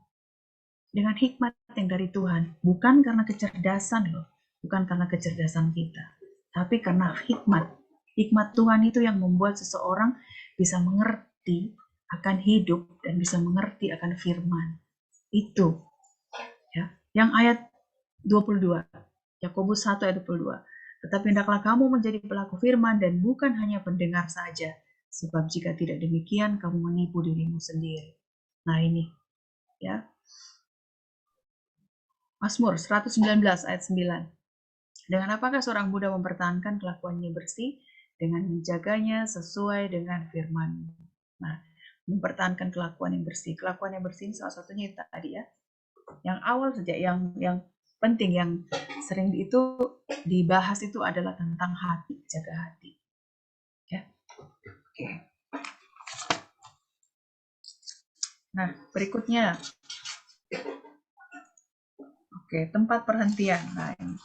dengan hikmat yang dari Tuhan. Bukan karena kecerdasan loh, bukan karena kecerdasan kita, tapi karena hikmat. Hikmat Tuhan itu yang membuat seseorang bisa mengerti akan hidup dan bisa mengerti akan firman. Itu. Ya. Yang ayat 22. Yakobus 1 ayat 22. Tetapi hendaklah kamu menjadi pelaku firman dan bukan hanya pendengar saja. Sebab jika tidak demikian, kamu menipu dirimu sendiri. Nah ini, ya. Mazmur 119 ayat 9. Dengan apakah seorang muda mempertahankan kelakuannya bersih? Dengan menjaganya sesuai dengan firman. Nah, mempertahankan kelakuan yang bersih. Kelakuan yang bersih salah satunya itu tadi ya. Yang awal saja, yang penting, yang sering itu dibahas itu adalah tentang hati, jaga hati. Ya. Oke. Nah, berikutnya. Oke, tempat perhentian. Nah, ini.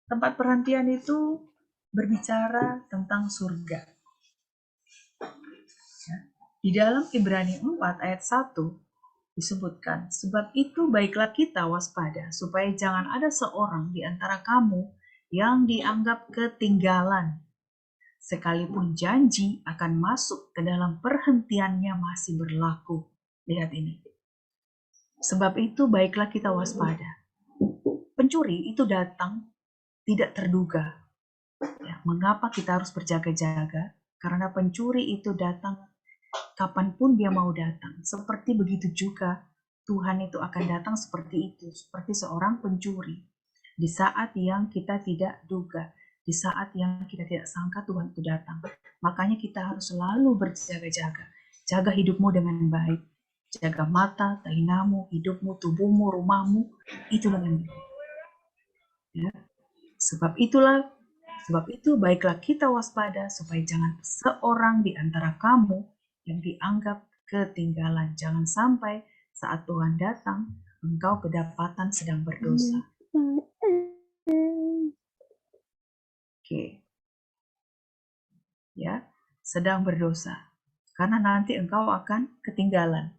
Tempat perhentian itu berbicara tentang surga. Ya. Di dalam Ibrani 4 ayat 1 disebutkan, sebab itu baiklah kita waspada, supaya jangan ada seorang di antara kamu yang dianggap ketinggalan, sekalipun janji akan masuk ke dalam perhentiannya masih berlaku. Lihat ini. Sebab itu baiklah kita waspada. Pencuri itu datang tidak terduga. Ya, mengapa kita harus berjaga-jaga? Karena pencuri itu datang kapanpun dia mau datang. Seperti begitu juga Tuhan itu akan datang seperti itu, seperti seorang pencuri. Di saat yang kita tidak duga, di saat yang kita tidak sangka Tuhan itu datang. Makanya kita harus selalu berjaga-jaga. Jaga hidupmu dengan baik. jaga mata, telingamu, hidupmu, tubuhmu, rumahmu, itulah yang ya. Sebab itu baiklah kita waspada supaya jangan seorang di antara kamu yang dianggap ketinggalan. Jangan sampai saat Tuhan datang engkau kedapatan sedang berdosa. Oke. Ya, sedang berdosa. Karena nanti engkau akan ketinggalan.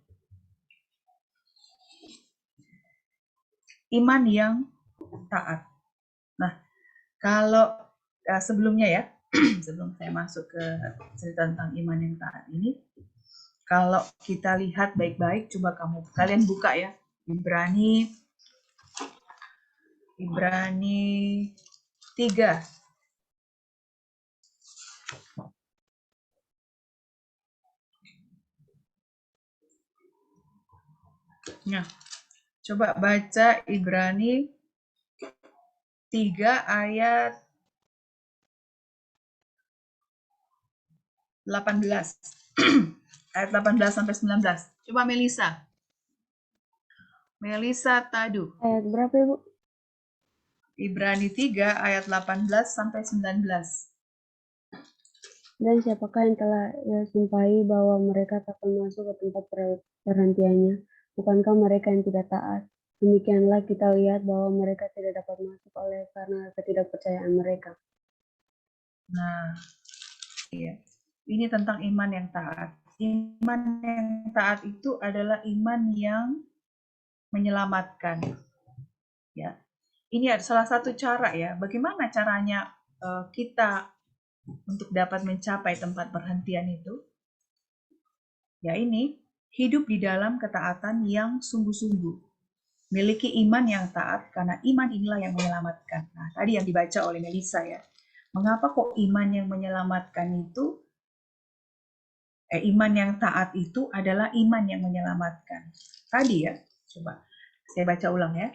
Iman yang taat. Nah, kalau sebelumnya ya, sebelum saya masuk ke cerita tentang iman yang taat ini, kalau kita lihat baik-baik, coba kalian buka ya, Ibrani 3. Nah, coba baca Ibrani 3 ayat 18. Ayat 18 sampai 19. Coba Melisa Tadu.
Ayat berapa, Ibu?
Ibrani 3 ayat 18 sampai 19.
Dan siapakah yang telah ia sumpahi bahwa mereka takkan masuk ke tempat perhentiannya? Bukankah mereka yang tidak taat? Demikianlah kita lihat bahwa mereka tidak dapat masuk oleh karena ketidakpercayaan mereka.
Nah, iya. Ini tentang iman yang taat. Iman yang taat itu adalah iman yang menyelamatkan. Ya. Ini adalah salah satu cara ya. Bagaimana caranya kita untuk dapat mencapai tempat perhentian itu? Ya ini, hidup di dalam ketaatan yang sungguh-sungguh. Miliki iman yang taat karena iman inilah yang menyelamatkan. Nah, tadi yang dibaca oleh Melisa ya. Mengapa kok iman yang menyelamatkan itu iman yang taat itu adalah iman yang menyelamatkan. Tadi ya, coba saya baca ulang ya.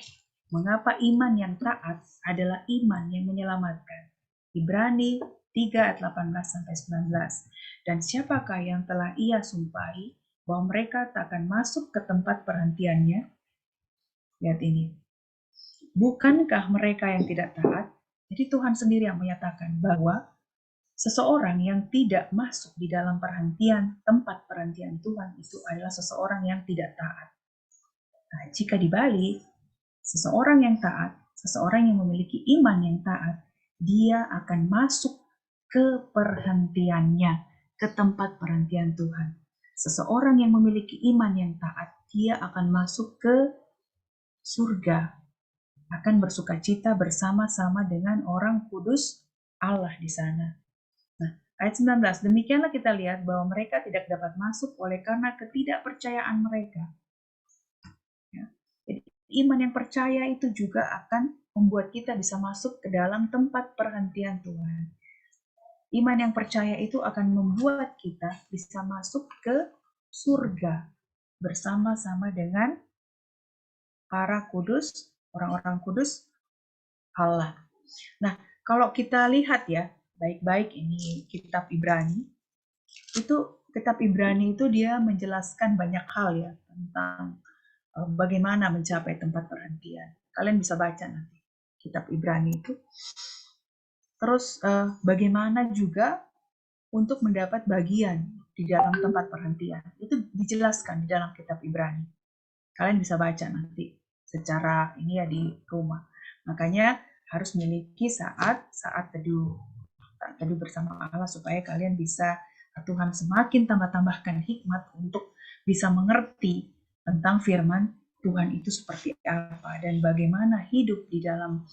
Mengapa iman yang taat adalah iman yang menyelamatkan? Ibrani 3 ayat 18 sampai 19. Dan siapakah yang telah ia sumpahi bahwa mereka tak akan masuk ke tempat perhentiannya? Lihat ini. Bukankah mereka yang tidak taat? Jadi Tuhan sendiri yang menyatakan bahwa seseorang yang tidak masuk di dalam tempat perhentian Tuhan itu adalah seseorang yang tidak taat. Nah, jika dibalik, seseorang yang taat, seseorang yang memiliki iman yang taat, dia akan masuk ke perhentiannya, ke tempat perhentian Tuhan. Seseorang yang memiliki iman yang taat, dia akan masuk ke surga, akan bersukacita bersama-sama dengan orang kudus Allah di sana. Nah, ayat 19, demikianlah kita lihat bahwa mereka tidak dapat masuk oleh karena ketidakpercayaan mereka. Ya. Jadi, iman yang percaya itu juga akan membuat kita bisa masuk ke dalam tempat perhentian Tuhan. Iman yang percaya itu akan membuat kita bisa masuk ke surga bersama-sama dengan para kudus, orang-orang kudus Allah. Nah, kalau kita lihat ya, baik-baik ini kitab Ibrani, itu kitab Ibrani itu dia menjelaskan banyak hal ya tentang bagaimana mencapai tempat perhentian. Kalian bisa baca nanti kitab Ibrani itu. Terus bagaimana juga untuk mendapat bagian di dalam tempat perhentian. Itu dijelaskan di dalam kitab Ibrani. Kalian bisa baca nanti secara ini ya di rumah. Makanya harus memiliki saat teduh bersama Allah supaya kalian bisa Tuhan semakin tambahkan hikmat untuk bisa mengerti tentang firman Tuhan itu seperti apa dan bagaimana hidup di dalam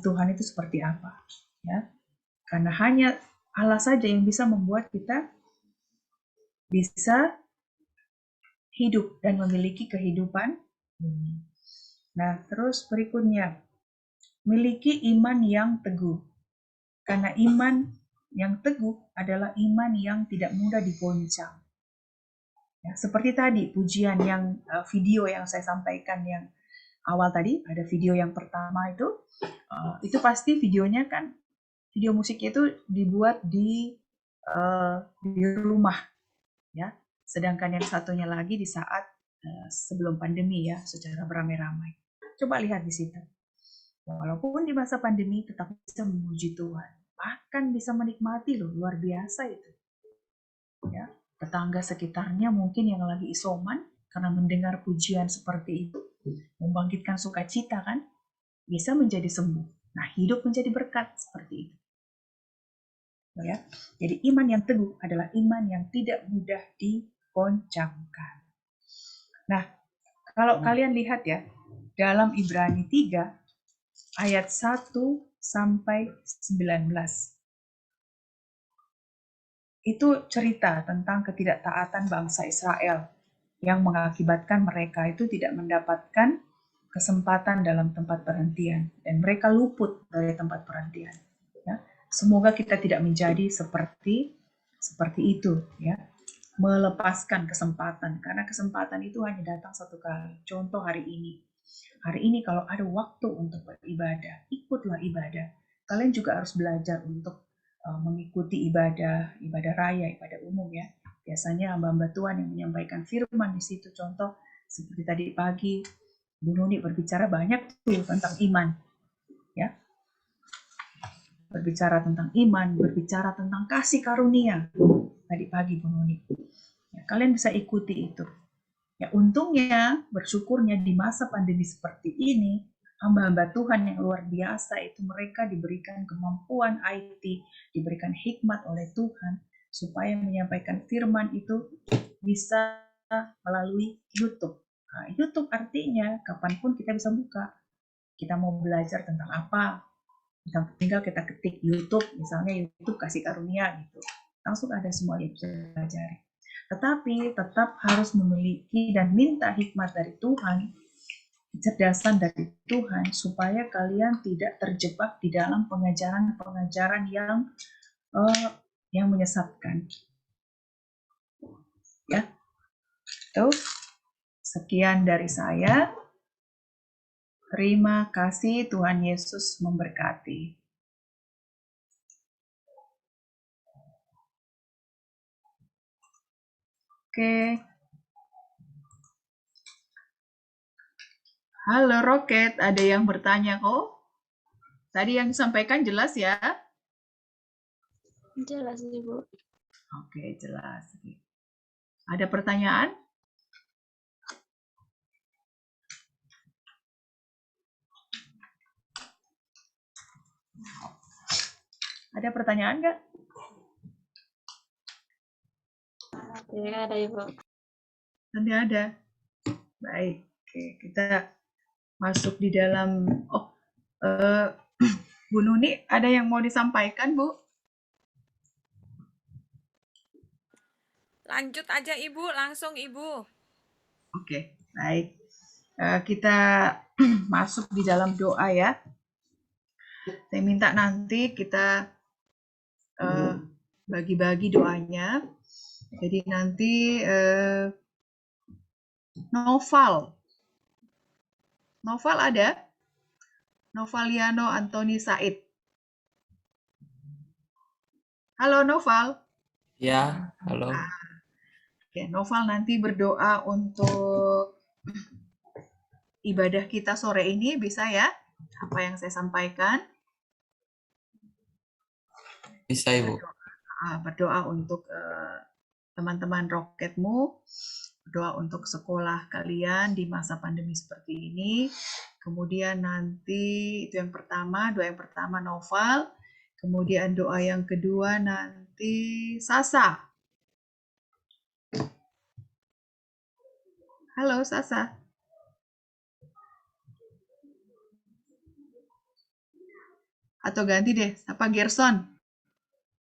Tuhan itu seperti apa, ya. Karena hanya Allah saja yang bisa membuat kita bisa hidup dan memiliki kehidupan. Nah, terus berikutnya, miliki iman yang teguh. Karena iman yang teguh adalah iman yang tidak mudah digoncang. Ya, seperti tadi pujian yang video yang saya sampaikan yang awal tadi, ada video yang pertama itu pasti videonya kan, video musiknya itu dibuat di rumah, ya, Sedangkan yang satunya lagi di saat sebelum pandemi ya, secara beramai-ramai. Coba lihat di situ. Walaupun di masa pandemi tetap bisa memuji Tuhan, bahkan bisa menikmati loh, luar biasa itu. Ya, tetangga sekitarnya mungkin yang lagi isoman karena mendengar pujian seperti itu, membangkitkan sukacita kan, bisa menjadi sembuh. Nah, hidup menjadi berkat seperti itu. Ya, jadi iman yang teguh adalah iman yang tidak mudah digoncangkan. Nah, kalau kalian lihat ya, dalam Ibrani 3 ayat 1 sampai 19. Itu cerita tentang ketidaktaatan bangsa Israel yang mengakibatkan mereka itu tidak mendapatkan kesempatan dalam tempat perhentian dan mereka luput dari tempat perhentian. Ya. Semoga kita tidak menjadi seperti itu, ya, melepaskan kesempatan karena kesempatan itu hanya datang satu kali. Contoh hari ini kalau ada waktu untuk beribadah, ikutlah ibadah. Kalian juga harus belajar untuk mengikuti ibadah raya, ibadah umum ya. Biasanya hamba-hamba Tuhan yang menyampaikan firman di situ, contoh seperti tadi pagi Bu Nuni berbicara banyak tuh tentang iman, ya. Berbicara tentang iman, berbicara tentang kasih karunia tadi pagi Bu Nuni. Ya, kalian bisa ikuti itu. Ya, untungnya, bersyukurnya di masa pandemi seperti ini, hamba-hamba Tuhan yang luar biasa itu mereka diberikan kemampuan IT, diberikan hikmat oleh Tuhan, supaya menyampaikan firman itu bisa melalui YouTube. Nah, YouTube artinya kapanpun kita bisa buka. Kita mau belajar tentang apa, tinggal kita ketik YouTube, misalnya YouTube kasih karunia gitu. Langsung ada semua yang bisa pelajari. Tetapi tetap harus memiliki dan minta hikmat dari Tuhan, kecerdasan dari Tuhan, supaya kalian tidak terjebak di dalam pengajaran-pengajaran yang menyesatkan. Ya, itu sekian dari saya. Terima kasih, Tuhan Yesus memberkati. Oke. Halo Roket, ada yang bertanya kok? Tadi yang disampaikan jelas ya?
Jelas, Ibu.
Oke, jelas. Ada pertanyaan? Ada pertanyaan nggak?
Tidak ada, Ibu.
Nanti ada. Baik, oke, kita masuk di dalam. Bu Nuni, ada yang mau disampaikan, Bu?
Lanjut aja Ibu, langsung Ibu.
Oke, baik. Kita masuk di dalam doa ya. Saya minta nanti kita bagi-bagi doanya. Jadi nanti Noval ada? Novaliano Antoni Said. Halo Noval.
Ya, halo.
Oke, Noval nanti berdoa untuk ibadah kita sore ini, bisa ya? Apa yang saya sampaikan?
Bisa, Ibu.
Berdoa untuk teman-teman Roketmu, berdoa untuk sekolah kalian di masa pandemi seperti ini. Kemudian nanti itu yang pertama, doa yang pertama Noval. Kemudian doa yang kedua nanti Sasa. Halo Sasa. Atau ganti deh, apa Gerson?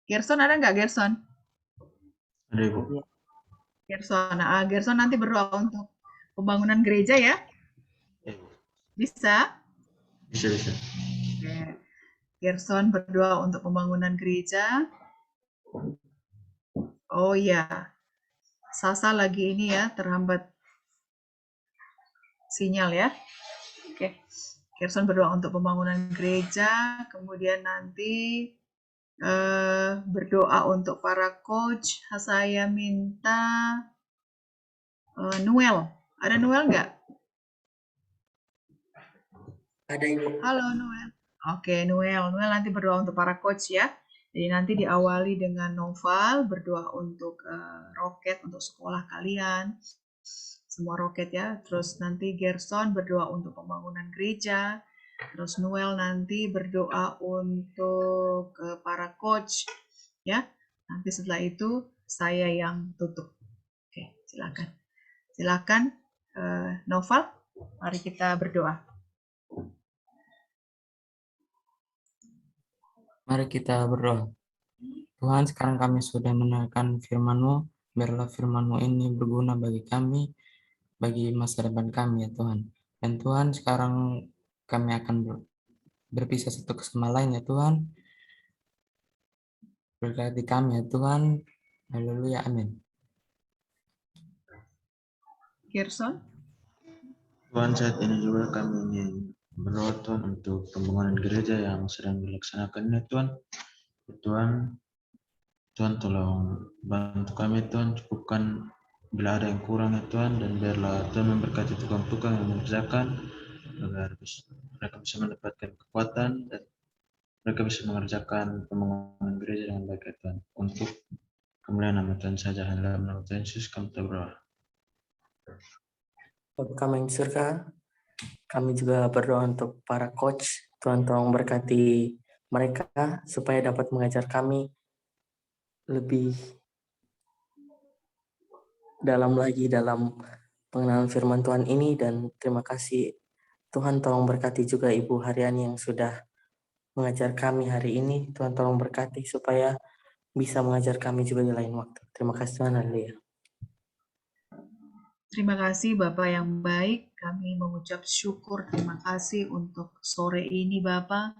Gerson ada nggak Gerson?
Ada Ibu.
Gerson, Gerson nanti berdoa untuk pembangunan gereja ya?
Ya, Ibu.
Bisa?
Bisa.
Oke. Gerson berdoa untuk pembangunan gereja. Oh iya, Sasa lagi ini ya, terhambat sinyal ya. Oke, Gerson berdoa untuk pembangunan gereja, kemudian nanti berdoa untuk para coach. Saya minta Noel. Ada Noel nggak?
Ada Ibu.
Halo Noel. Oke, Noel. Noel nanti berdoa untuk para coach ya. Jadi nanti diawali dengan Noval berdoa untuk roket untuk sekolah kalian. Semua roket ya. Terus nanti Gerson berdoa untuk pembangunan gereja. Terus Noel nanti berdoa untuk para coach ya. Nanti setelah itu saya yang tutup. Oke, silakan. Silakan Noval, mari kita berdoa.
Mari kita berdoa. Tuhan, sekarang kami sudah mendengarkan firman-Mu. Biarlah firman-Mu ini berguna bagi kami, bagi masa depan kami ya Tuhan. Dan Tuhan, sekarang kami akan berpisah satu sama lain ya Tuhan. Berkati kami ya Tuhan. Haleluya, amin.
Gerson,
Tuhan, saat ini juga kami ingin berdoa Tuhan untuk pembangunan gereja yang sedang dilaksanakan ya Tuhan. Tuhan tolong bantu kami Tuhan, cukupkan bila ada yang kurang ya Tuhan, dan biarlah Tuhan memberkati tukang-tukang yang mengerjakan agar mereka bisa mendapatkan kekuatan dan mereka bisa mengerjakan pembangunan gereja dengan baik ya Tuhan. Untuk kemuliaan nama Tuhan saja, dalam nama Tuhan Yesus kami berdoa.
Bapa kami yang di surga, kami juga berdoa untuk para coach. Tuhan tolong berkati mereka supaya dapat mengajar kami lebih dalam lagi dalam pengenalan firman Tuhan ini. Dan terima kasih Tuhan tolong berkati juga Ibu Haryani yang sudah mengajar kami hari ini. Tuhan tolong berkati supaya bisa mengajar kami juga di lain waktu. Terima kasih Tuhan. Haleluya.
terima kasih Bapak yang baik. Kami mengucap syukur, terima kasih untuk sore ini Bapak.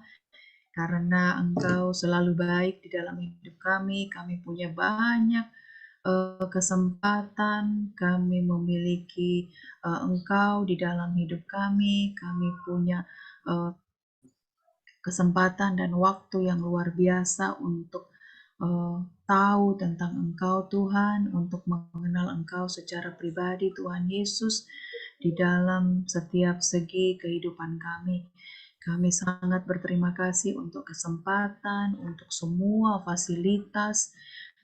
Karena Engkau selalu baik di dalam hidup kami. Kami punya banyak kesempatan, kami memiliki Engkau di dalam hidup kami. Kami punya kesempatan dan waktu yang luar biasa untuk tahu tentang Engkau Tuhan, untuk mengenal Engkau secara pribadi Tuhan Yesus di dalam setiap segi kehidupan kami. Kami sangat berterima kasih untuk kesempatan, untuk semua fasilitas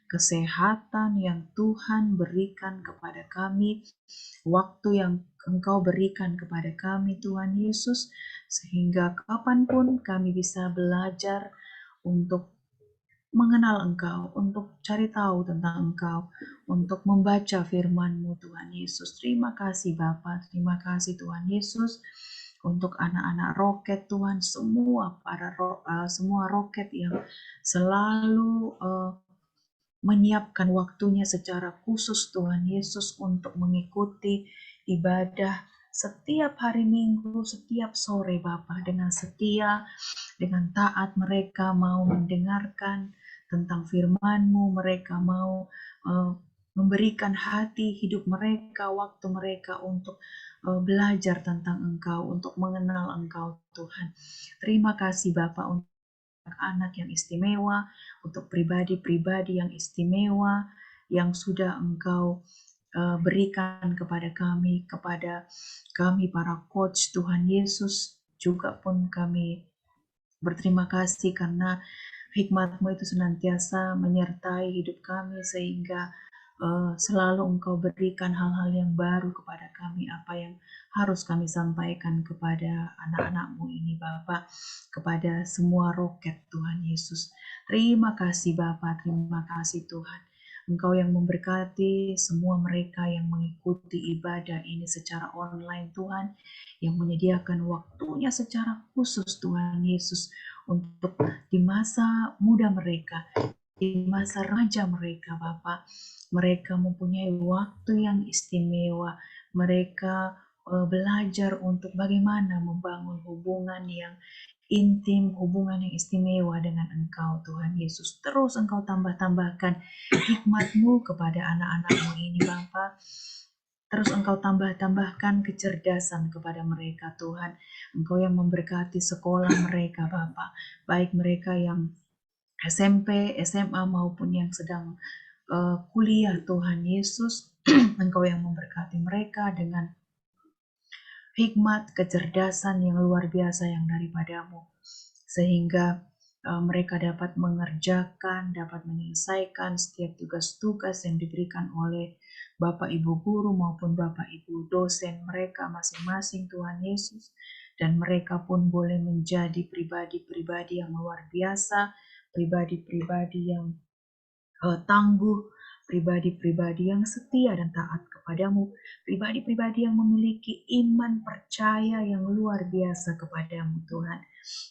kesehatan yang Tuhan berikan kepada kami, waktu yang Engkau berikan kepada kami Tuhan Yesus, sehingga kapanpun kami bisa belajar untuk mengenal Engkau, untuk cari tahu tentang Engkau, untuk membaca firman-Mu Tuhan Yesus. Terima kasih Bapa, terima kasih Tuhan Yesus untuk anak-anak roket Tuhan, semua roket yang selalu menyiapkan waktunya secara khusus Tuhan Yesus untuk mengikuti ibadah setiap hari Minggu, setiap sore Bapa, dengan setia, dengan taat mereka mau mendengarkan tentang firman-Mu, mereka mau memberikan hati hidup mereka, waktu mereka untuk belajar tentang Engkau, untuk mengenal Engkau Tuhan. Terima kasih Bapak untuk anak yang istimewa, untuk pribadi-pribadi yang istimewa yang sudah Engkau berikan kepada kami para coach Tuhan Yesus. Juga pun kami berterima kasih karena hikmat-Mu itu senantiasa menyertai hidup kami sehingga selalu Engkau berikan hal-hal yang baru kepada kami, apa yang harus kami sampaikan kepada anak-anak-Mu ini Bapak, kepada semua roket Tuhan Yesus. Terima kasih Bapak, terima kasih Tuhan. Engkau yang memberkati semua mereka yang mengikuti ibadah ini secara online Tuhan, yang menyediakan waktunya secara khusus Tuhan Yesus untuk di masa muda mereka, di masa remaja mereka Bapak, mereka mempunyai waktu yang istimewa, mereka belajar untuk bagaimana membangun hubungan yang intim, hubungan yang istimewa dengan Engkau Tuhan Yesus. Terus Engkau tambah-tambahkan hikmat-Mu kepada anak-anak-Mu ini Bapa. Terus Engkau tambah-tambahkan kecerdasan kepada mereka Tuhan. Engkau yang memberkati sekolah mereka Bapa, baik mereka yang SMP, SMA maupun yang sedang kuliah Tuhan Yesus. Engkau yang memberkati mereka dengan hikmat, kecerdasan yang luar biasa yang daripadamu, sehingga mereka dapat mengerjakan, dapat menyelesaikan setiap tugas-tugas yang diberikan oleh Bapak Ibu guru maupun Bapak Ibu dosen mereka masing-masing, Tuhan Yesus. Dan mereka pun boleh menjadi pribadi-pribadi yang luar biasa, pribadi-pribadi yang tangguh, pribadi-pribadi yang setia dan taat kepadamu, pribadi-pribadi yang memiliki iman percaya yang luar biasa kepadamu, Tuhan.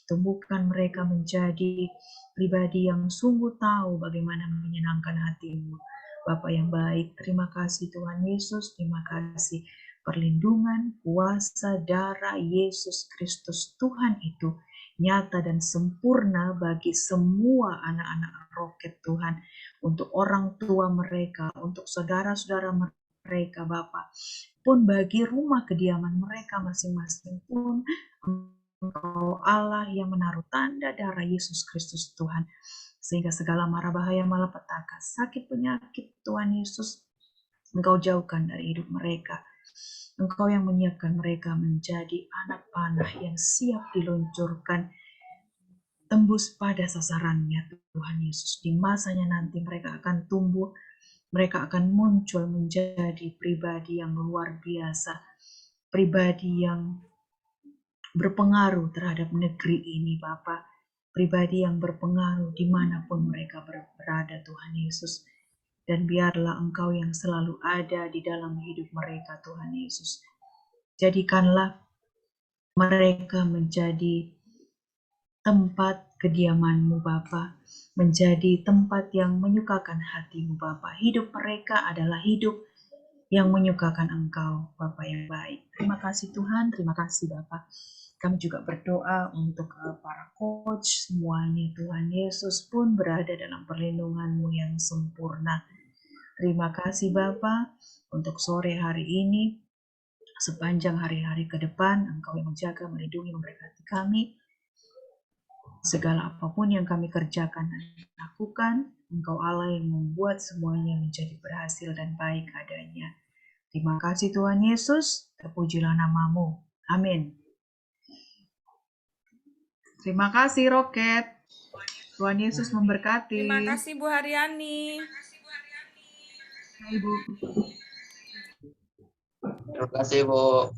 Tumbuhkan mereka menjadi pribadi yang sungguh tahu bagaimana menyenangkan hatimu. Bapa yang baik, terima kasih Tuhan Yesus, terima kasih perlindungan, kuasa darah Yesus Kristus Tuhan itu nyata dan sempurna bagi semua anak-anak roket Tuhan, untuk orang tua mereka, untuk saudara-saudara mereka Bapa, pun bagi rumah kediaman mereka masing-masing pun Engkau Allah yang menaruh tanda darah Yesus Kristus Tuhan, sehingga segala mara bahaya malapetaka, sakit penyakit Tuhan Yesus Engkau jauhkan dari hidup mereka. Engkau yang menyiapkan mereka menjadi anak panah yang siap diluncurkan tembus pada sasarannya Tuhan Yesus. Di masanya nanti mereka akan tumbuh, mereka akan muncul menjadi pribadi yang luar biasa, pribadi yang berpengaruh terhadap negeri ini Bapa, pribadi yang berpengaruh dimanapun mereka berada Tuhan Yesus. Dan biarlah Engkau yang selalu ada di dalam hidup mereka Tuhan Yesus. Jadikanlah mereka menjadi tempat kediaman-Mu Bapa, menjadi tempat yang menyukakan hati-Mu Bapa. Hidup mereka adalah hidup yang menyukakan Engkau Bapa yang baik. Terima kasih Tuhan, terima kasih Bapa. Kami juga berdoa untuk para coach semuanya, Tuhan Yesus pun berada dalam perlindungan-Mu yang sempurna. Terima kasih Bapa untuk sore hari ini, sepanjang hari-hari ke depan, Engkau yang menjaga, melindungi, memberkati kami. Segala apapun yang kami kerjakan dan lakukan, Engkau Allah yang membuat semuanya menjadi berhasil dan baik adanya. Terima kasih Tuhan Yesus, terpujilah nama-Mu. Amin. Terima kasih Roket. Tuhan Yesus memberkati.
Terima kasih Bu Haryani.
Ibu.
Terima kasih, Bu.